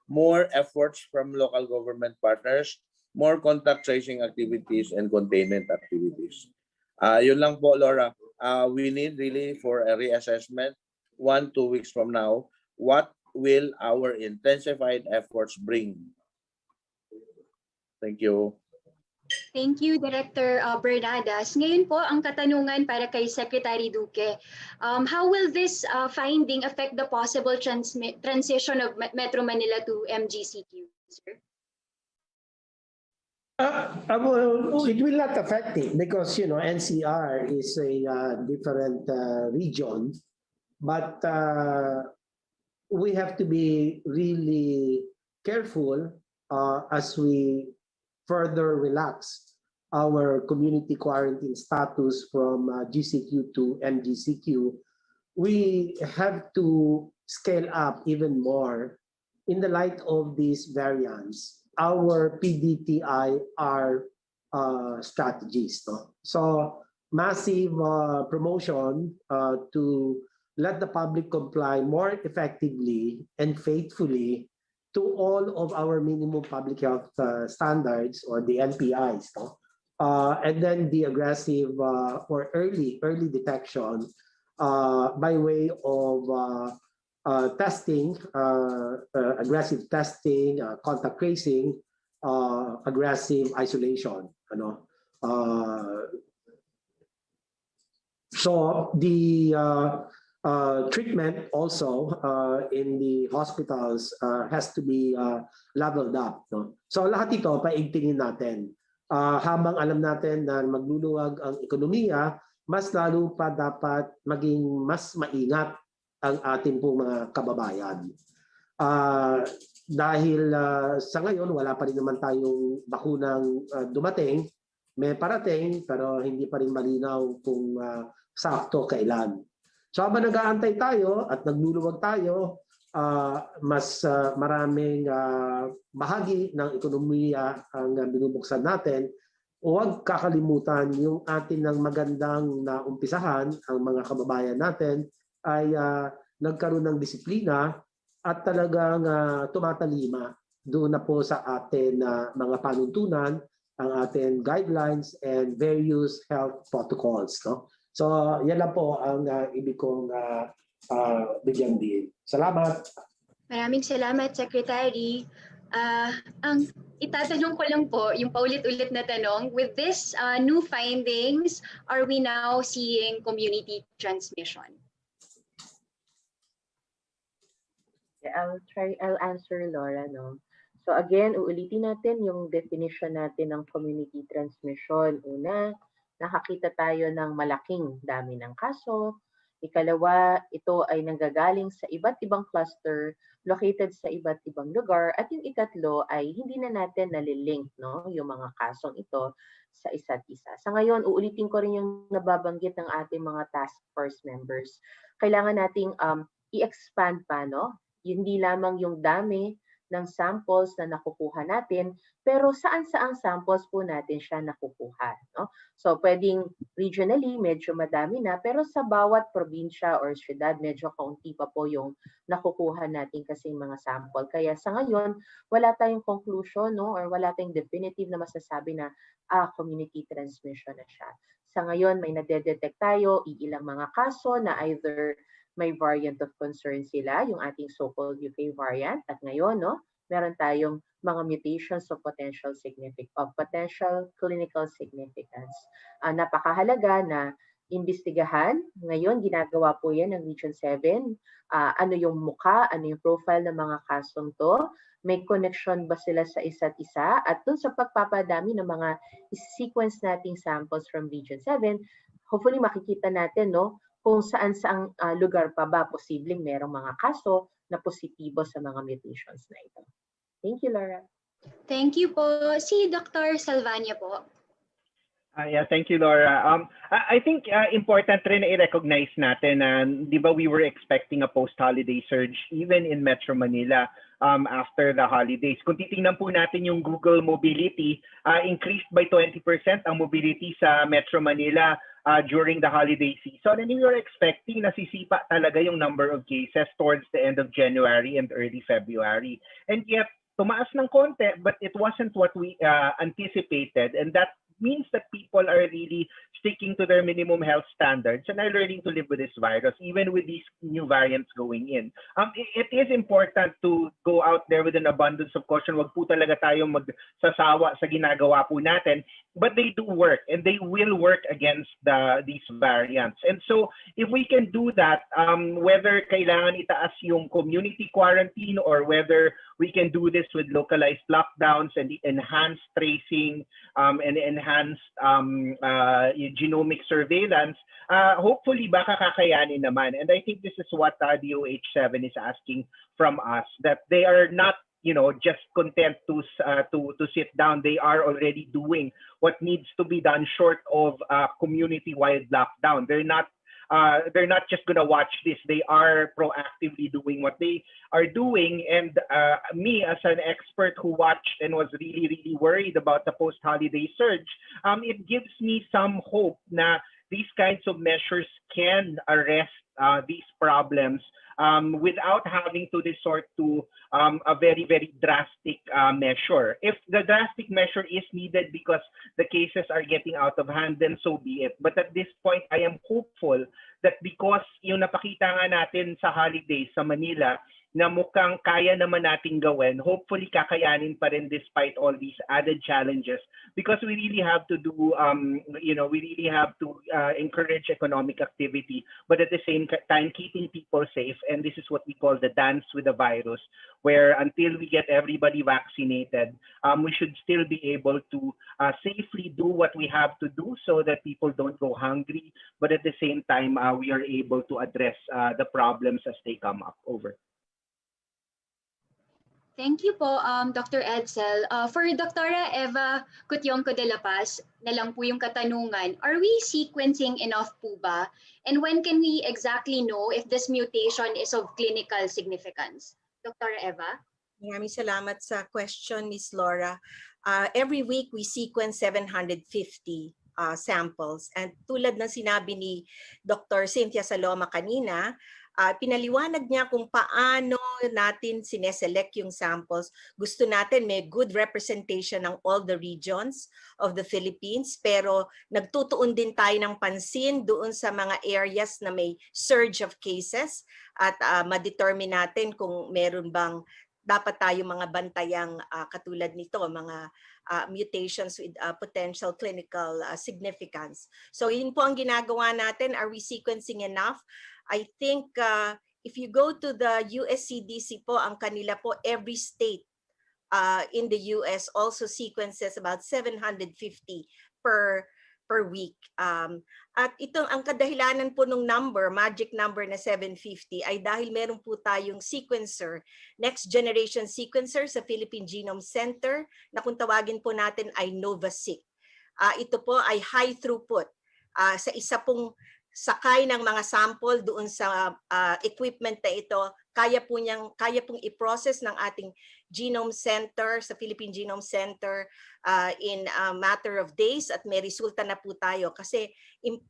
more efforts from local government partners, more contact tracing activities and containment activities. Yun lang po, Laura. We need really for a reassessment 1-2 weeks from now. What will our intensified efforts bring? Thank you. Thank you, Director Bernadas. Ngayon po, ang katanungan para kay Secretary Duque. How will this finding affect the possible transition of Metro Manila to MGCQ, sir? It will not affect it because, you know, NCR is a different region, but we have to be really careful as we further relax our community quarantine status from GCQ to MGCQ. We have to scale up even more in the light of these variants. Our PDTIR strategies. No? So massive promotion to let the public comply more effectively and faithfully to all of our minimum public health standards, or the NPIs. No? And then the aggressive or early detection by way of testing, aggressive testing, contact tracing, aggressive isolation. Ano? So the treatment also in the hospitals has to be leveled up. No? So lahat ito paigtingin natin. Habang alam natin na magluluwag ang ekonomiya, mas lalo pa dapat maging mas maingat ang ating pong mga kababayan. Dahil sa ngayon, wala pa rin naman tayong bakunang dumating, may parating, pero hindi pa rin malinaw kung sakto kailan. So habang nag-aantay tayo at nagluluwag tayo, mas maraming bahagi ng ekonomiya ang binubuksan natin, huwag kakalimutan yung atin ng magandang naumpisahan ang mga kababayan natin ay nagkaroon ng disiplina at talagang tumatalima doon na po sa atin mga panuntunan ang ating guidelines and various health protocols. No? So yan lang po ang ibig kong bigyan din. Salamat. Maraming salamat, Secretary. Ang itatanong ko lang po, yung paulit-ulit na tanong, with this new findings, are we now seeing community transmission? I'll answer, Laura, no? So again, uulitin natin yung definition natin ng community transmission. Una, nakakita tayo ng malaking dami ng kaso. Ikalawa, ito ay nanggagaling sa iba't ibang cluster located sa iba't ibang lugar. At yung ikatlo ay hindi na natin nalilink, no, yung mga kasong ito sa isa't isa. Sa ngayon, uulitin ko rin yung nababanggit ng ating mga task force members. Kailangan nating i-expand pa, no? Hindi lamang yung dami ng samples na nakukuha natin, pero saan-saang samples po natin siya nakukuha. No? So pwedeng regionally medyo madami na, pero sa bawat probinsya or syudad medyo kaunti pa po yung nakukuha natin kasi mga sample. Kaya sa ngayon, wala tayong conclusion, no? Or wala tayong definitive na masasabi na community transmission na siya. Sa ngayon, may nadedetect tayo, iilang mga kaso na either may variant of concern sila, yung ating so-called UK variant. At ngayon, no, meron tayong mga mutations of potential clinical significance. Napakahalaga na imbestigahan. Ngayon, ginagawa po yan ng Region 7. Ano yung mukha, ano yung profile ng mga kasong to, may connection ba sila sa isa't isa, at dun sa pagpapadami ng mga sequence nating samples from Region 7, hopefully makikita natin, no, kung saan-saang lugar pa ba posibleng merong mga kaso na positibo sa mga mutations na ito. Thank you, Laura. Thank you po. Si Dr. Salvania po. Yeah, thank you, Laura. I think important rin na i-recognize natin na, di ba, we were expecting a post-holiday surge even in Metro Manila after the holidays. Kung titingnan po natin yung Google mobility, increased by 20% ang mobility sa Metro Manila during the holiday season, and we were expecting na sisipa talaga yung number of cases towards the end of January and early February. And yet, tumaas ng konti, but it wasn't what we anticipated, and that means that people are really sticking to their minimum health standards and are learning to live with this virus, even with these new variants going in. It is important to go out there with an abundance of caution. Wag po talaga tayong magsasawa sa ginagawa po natin, but they do work and they will work against these variants. And so if we can do that, whether kailangan itaas yung community quarantine or whether we can do this with localized lockdowns and enhanced tracing and enhanced genomic surveillance, hopefully baka kakayanin naman. And I think this is what DOH7 is asking from us, that they are not, just content to sit down. They are already doing what needs to be done short of community-wide lockdown. They're not just going to watch this. They are proactively doing what they are doing. And me, as an expert who watched and was really, really worried about the post-holiday surge, it gives me some hope na these kinds of measures can arrest these problems without having to resort to a very, very drastic measure. If the drastic measure is needed because the cases are getting out of hand, then so be it. But at this point, I am hopeful that because yung napakita nga natin sa holidays sa Manila, na mukhang kaya naman nating gawin, hopefully kakayanin pa rin despite all these added challenges, because we really have to do, we really have to encourage economic activity, but at the same time keeping people safe. And this is what we call the dance with the virus, where until we get everybody vaccinated, we should still be able to safely do what we have to do so that people don't go hungry, but at the same time, we are able to address the problems as they come up. Over. Thank you po, Dr. Edsel. For Dr. Eva Cutionco de la Paz, na lang po yung katanungan, are we sequencing enough po ba? And when can we exactly know if this mutation is of clinical significance? Dr. Eva? Maraming salamat sa question, Ms. Laura. Every week, we sequence 750 samples. And tulad ng sinabi ni Dr. Cynthia Saloma kanina, Pinaliwanag niya kung paano natin sineselect yung samples. Gusto natin may good representation ng all the regions of the Philippines, pero nagtutuon din tayo ng pansin doon sa mga areas na may surge of cases at ma-determine natin kung meron bang dapat tayo mga bantayang katulad nito, mga mutations with potential clinical significance. So yun po ang ginagawa natin. Are we sequencing enough? I think if you go to the US CDC po, ang kanila po, every state in the US also sequences about 750 per week. At ito, ang kadahilanan po ng magic number na 750 ay dahil meron po tayong sequencer, next generation sequencer sa Philippine Genome Center na kung tawagin po natin ay NovaSeq. Ito po ay high throughput. Sa isa pong sakay ng mga sample doon sa equipment na ito, kaya pong i-process ng ating Genome Center sa Philippine Genome Center in a matter of days at may resulta na po tayo kasi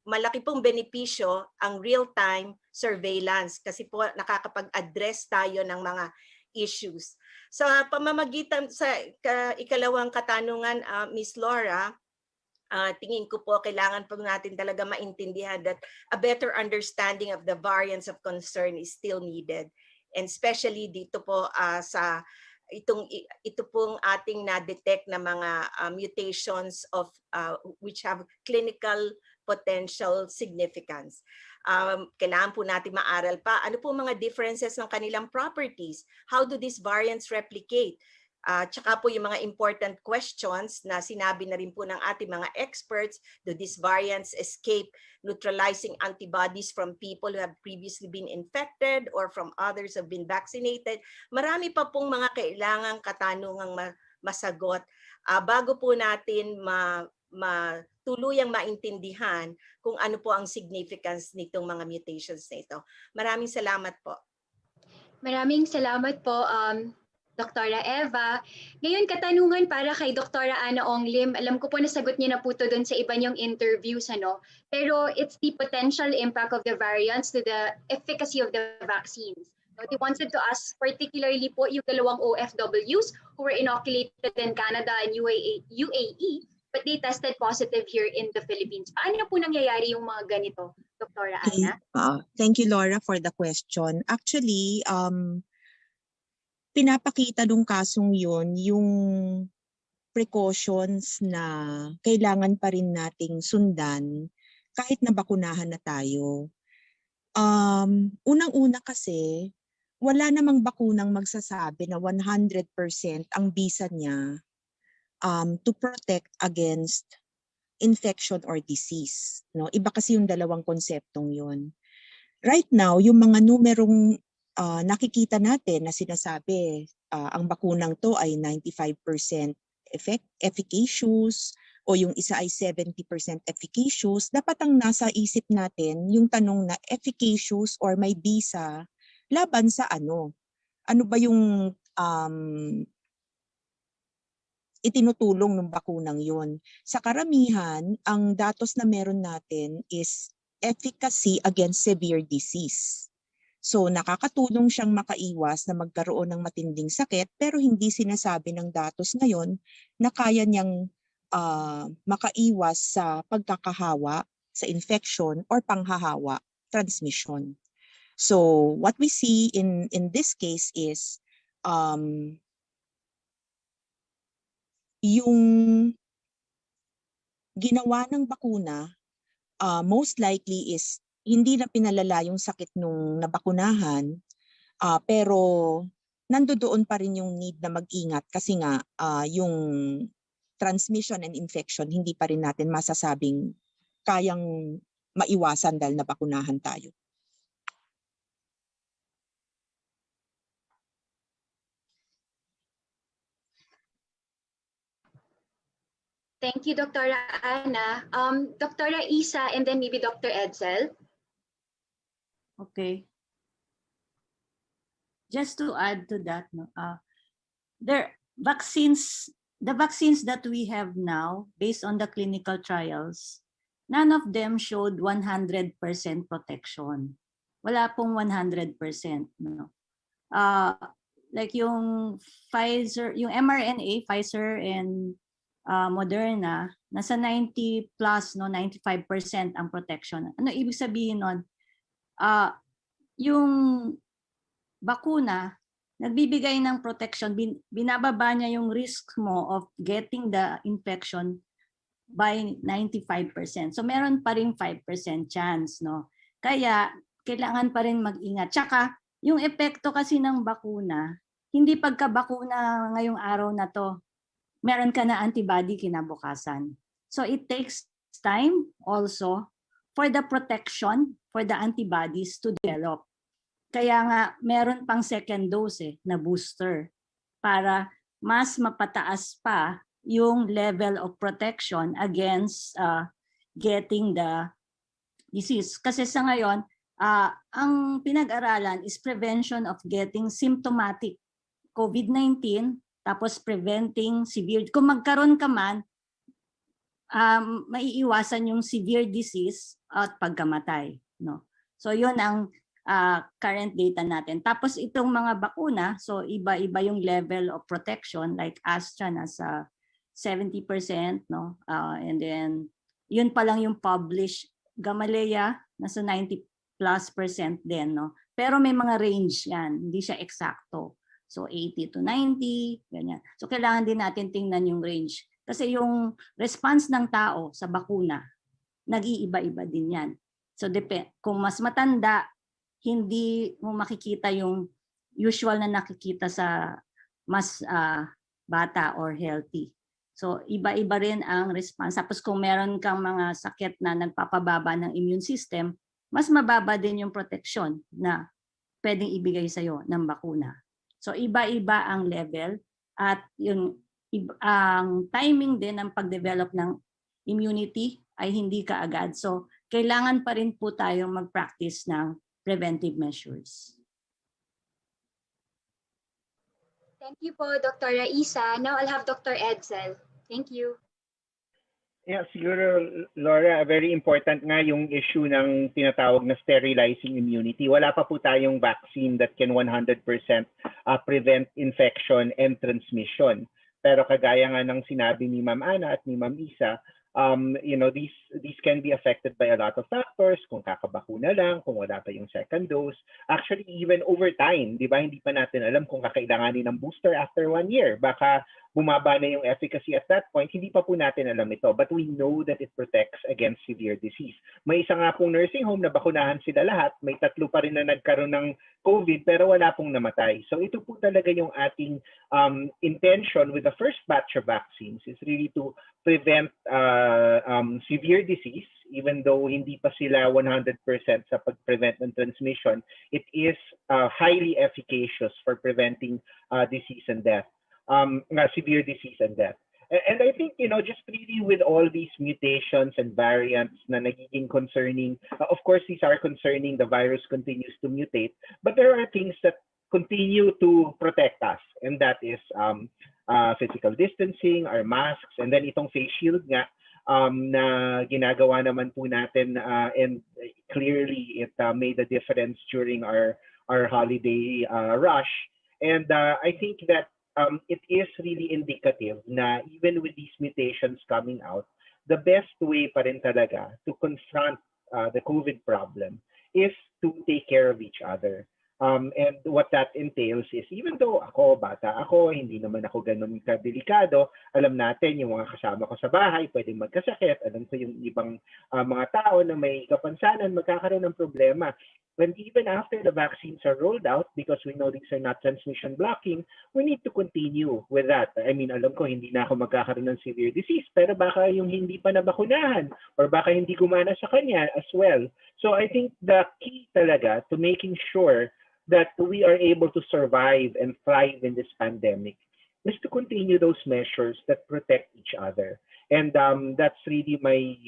malaki pong benepisyo ang real-time surveillance kasi po nakakapag-address tayo ng mga issues. Sa pamamagitan sa ikalawang katanungan, Ms. Laura, tingin ko po kailangan po natin talaga maintindihan that a better understanding of the variants of concern is still needed. And especially dito po sa ito pong ating na-detect na mga mutations of which have clinical potential significance. Kailangan po natin maaral pa ano po mga differences ng kanilang properties. How do these variants replicate? Tsaka po yung mga important questions na sinabi na rin po ng ating mga experts, do these variants escape neutralizing antibodies from people who have previously been infected or from others who have been vaccinated? Marami pa pong mga kailangang katanungang masagot bago po natin tuluyang maintindihan kung ano po ang significance nitong mga mutations na ito. Maraming salamat po. Maraming salamat po, Dr. Eva. Ngayon, katanungan para kay Dr. Ana Ong Lim. Alam ko po nasagot niyo na po ito dun sa iba niyong interviews, pero it's the potential impact of the variants to the efficacy of the vaccines. They wanted to ask particularly po yung dalawang OFWs who were inoculated in Canada and UAE, but they tested positive here in the Philippines. Paano po nangyayari yung mga ganito, Dr. Ana? Thank you, Laura, for the question. Actually, pinapakita nung kasong yun yung precautions na kailangan pa rin nating sundan kahit na bakunahan na tayo. Unang-una kasi, wala namang bakunang magsasabi na 100% ang bisa niya to protect against infection or disease. No? Iba kasi yung dalawang konseptong yun. Right now, yung mga numerong nakikita natin na sinasabi ang bakunang to ay 95% efficacious o yung isa ay 70% efficacious, dapat ang nasa isip natin yung tanong na efficacious or may bisa laban sa ano? Ano ba yung itinutulong ng bakunang yun? Sa karamihan, ang datos na meron natin is efficacy against severe disease. So nakakatulong siyang makaiwas na magkaroon ng matinding sakit pero hindi sinasabi ng datos ngayon na kaya niyang makaiwas sa pagkakahawa, sa infection or panghahawa, transmission. So what we see in this case is yung ginawa ng bakuna most likely is hindi na pinalala yung sakit nung nabakunahan, pero nandoon pa rin yung need na mag-ingat kasi nga yung transmission and infection hindi pa rin natin masasabing kayang maiwasan dahil nabakunahan tayo. Thank you, Dr. Ana. Dr. Isa and then maybe Dr. Edsel. Okay. Just to add to that, the vaccines that we have now, based on the clinical trials, none of them showed 100% protection. wala pong 100%. No? Like yung Pfizer, yung mRNA, Pfizer and Moderna, nasa 90 plus, no, 95% ang protection. Ano ibig sabihin nun? Yung bakuna, nagbibigay ng protection, binababa niya yung risk mo of getting the infection by 95%. So meron pa rin 5% chance, no? Kaya kailangan pa rin mag-ingat. Tsaka yung epekto kasi ng bakuna, hindi pagka-bakuna ngayong araw na to, meron ka na antibody kinabukasan. So it takes time also for the protection, for the antibodies to develop. Kaya nga meron pang second dose na booster para mas mapataas pa yung level of protection against getting the disease. Kasi sa ngayon, ang pinag-aralan is prevention of getting symptomatic COVID-19, tapos preventing severe. Kung magkaroon ka man, maiiwasan yung severe disease at pagkamatay. No? So yun ang current data natin. Tapos itong mga bakuna, so iba-iba yung level of protection, like Astra nasa 70%, no? And then yun pa lang yung published. Gamaleya nasa 90+% din, no? Pero may mga range yan, hindi siya eksakto. So 80 to 90, ganyan. So kailangan din natin tingnan yung range. Kasi yung response ng tao sa bakuna, nag-iiba-iba din yan. So kung mas matanda, hindi mo makikita yung usual na nakikita sa mas bata or healthy. So iba-iba rin ang response. Tapos kung meron kang mga sakit na nagpapababa ng immune system, mas mababa din yung protection na pwedeng ibigay sa'yo ng bakuna. So iba-iba ang level at yung ang timing din ng pag-develop ng immunity ay hindi kaagad. So kailangan pa rin po tayong mag-practice ng preventive measures. Thank you po, Dr. Raisa. Now I'll have Dr. Edsel. Thank you. Yeah, siguro, Laura, very important nga yung issue ng tinatawag na sterilizing immunity. Wala pa po tayong vaccine that can 100% prevent infection and transmission. Pero kagaya nga ng sinabi ni Ma'am Ana at ni Ma'am Isa, these can be affected by a lot of factors, kung kakabakuna lang, kung wala pa yung second dose. Actually, even over time, di ba, hindi pa natin alam kung kakailanganin ng booster after 1 year. Baka bumaba na yung efficacy at that point, hindi pa po natin alam ito. But we know that it protects against severe disease. May isa nga pong nursing home na bakunahan sila lahat. May 3 pa rin na nagkaroon ng COVID pero wala pong namatay. So ito po talaga yung ating intention with the first batch of vaccines is really to prevent severe disease. Even though hindi pa sila 100% sa pag-prevent ng transmission, it is highly efficacious for preventing disease and death. Severe disease and death. And I think, just really with all these mutations and variants na nagiging concerning, of course, these are concerning, the virus continues to mutate, but there are things that continue to protect us, and that is physical distancing, our masks, and then itong face shield nga, na ginagawa naman po natin, and clearly it made a difference during our holiday rush. And I think that it is really indicative na even with these mutations coming out, the best way pa rin talaga to confront the COVID problem is to take care of each other. And what that entails is, even though bata ako, hindi naman ako ganun kadelikado, alam natin yung mga kasama ko sa bahay, pwedeng magkasakit, alam ko yung ibang mga tao na may kapansanan, magkakaroon ng problema. And even after the vaccines are rolled out, because we know these are not transmission blocking, we need to continue with that. I mean, alam ko hindi na ako magkakaroon ng severe disease, pero baka yung hindi pa nabakunahan or baka hindi gumana sa kanya as well. So I think the key talaga to making sure that we are able to survive and thrive in this pandemic is to continue those measures that protect each other. And that's really my,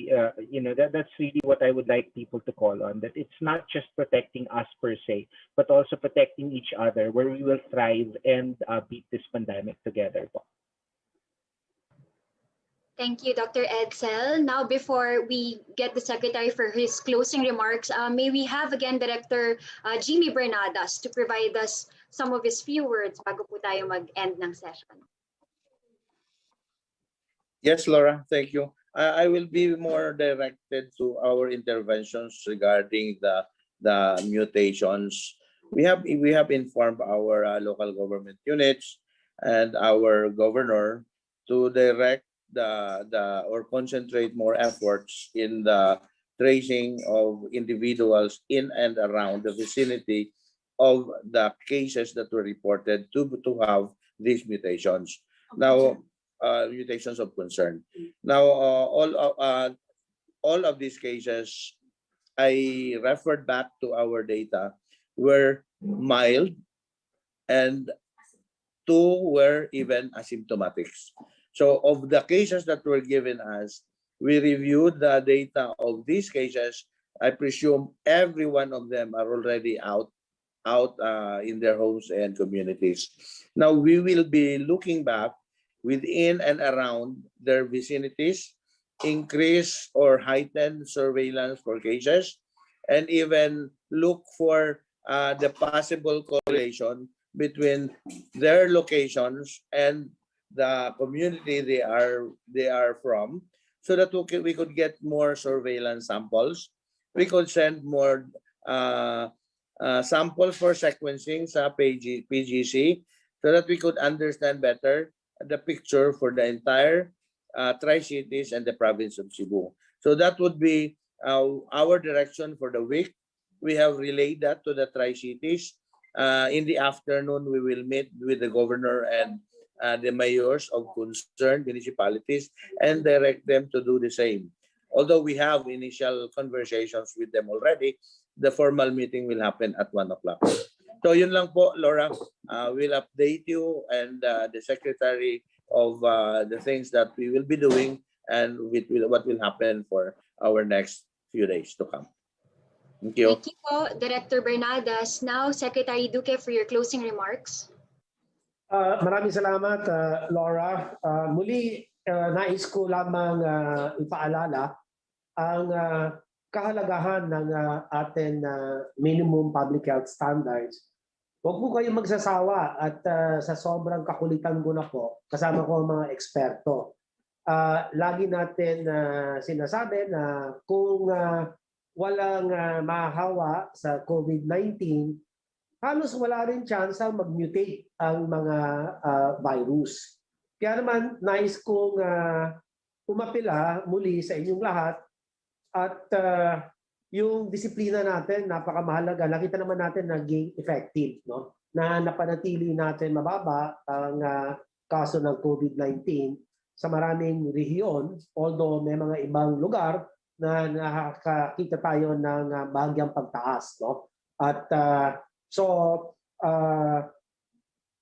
that's really what I would like people to call on, that it's not just protecting us per se, but also protecting each other, where we will thrive and beat this pandemic together. Thank you, Dr. Edsel. Now, before we get the Secretary for his closing remarks, may we have again Director Jimmy Bernadas to provide us some of his few words bago po tayo mag-end ng session. Yes, Laura, thank you. I will be more directed to our interventions regarding the mutations. We have informed our local government units and our governor to direct or concentrate more efforts in the tracing of individuals in and around the vicinity of the cases that were reported to have these mutations. Now, mutations of concern. Now, all of these cases, I referred back to our data, were mild and 2 were even asymptomatic. So of the cases that were given us, we reviewed the data of these cases. I presume every one of them are already out in their homes and communities. Now we will be looking back within and around their vicinities, increase or heighten surveillance for cases, and even look for the possible correlation between their locations and the community they are from, so that we could get more surveillance samples. We could send more samples for sequencing sa PGC, so that we could understand better the picture for the entire Tri-Cities and the province of Cebu. So that would be our direction for the week. We have relayed that to the Tri-Cities. In the afternoon, we will meet with the governor and the mayors of concerned municipalities and direct them to do the same. Although we have initial conversations with them already, the formal meeting will happen at 1 o'clock. So yun lang po, Laura. We'll update you and the Secretary of the things that we will be doing and what will happen for our next few days to come. Thank you. Thank you po, Director Bernadas. Now, Secretary Duque, for your closing remarks. Maraming salamat, Laura. Muli, nais ko lamang ipaalala ang kahalagahan ng ating minimum public health standards. Huwag po kayong magsasawa at sa sobrang kakulitan ko na po, kasama ko ang mga eksperto. Lagi natin sinasabi na kung walang mahahawa sa COVID-19, halos wala rin chance mag-mutate ang mga virus. Kaya naman, nais kong umapila muli sa inyong lahat at yung disiplina natin, napakamahalaga. Nakita naman natin naging effective, no? Na napanatili natin mababa ang kaso ng COVID-19 sa maraming rehiyon, although may mga ibang lugar na nakakita tayo ng bahagyang pagtaas, no? At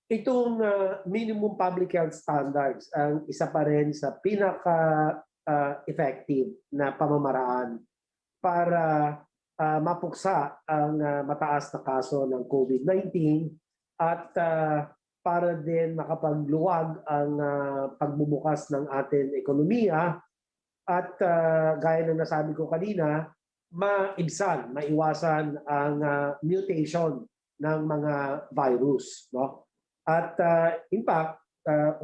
itong minimum public health standards ang isa pa rin sa pinaka-effective na pamamaraan para mapuksa ang mataas na kaso ng COVID-19 at para din makapagluwag ang pagbubukas ng ating ekonomiya at gaya ng nasabi ko kanina, maiwasan ang mutation ng mga virus, no? At in fact,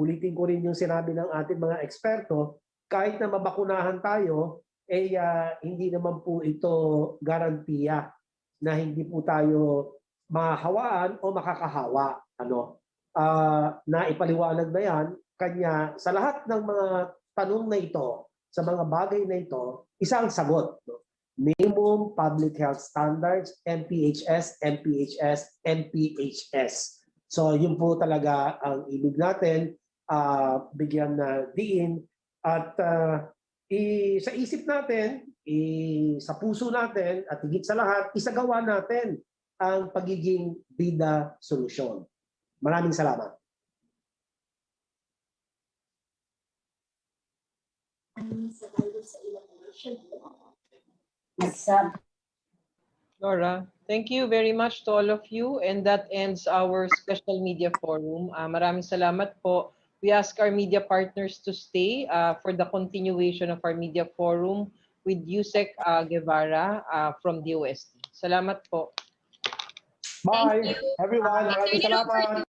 ulitin ko rin yung sinabi ng ating mga eksperto, kahit na mabakunahan tayo, hindi naman po ito garantiya na hindi po tayo mahawaan o makakahawa. Na ipaliwanag na yan, kanya sa lahat ng mga tanong na ito, sa mga bagay na ito, isang sagot. No? Minimum Public Health Standards, MPHS, MPHS, MPHS. So yun po talaga ang ibig natin bigyan na diin at sa isip natin, sa puso natin at higit sa lahat, isagawa natin ang pagiging bida solusyon. Maraming salamat. Laura, thank you very much to all of you, and that ends our special media forum. Maraming salamat po We ask our media partners to stay for the continuation of our media forum with Yusek Guevara from DOST. Salamat po. Bye, Thank you. everyone. I Maraming turn it over salamat. to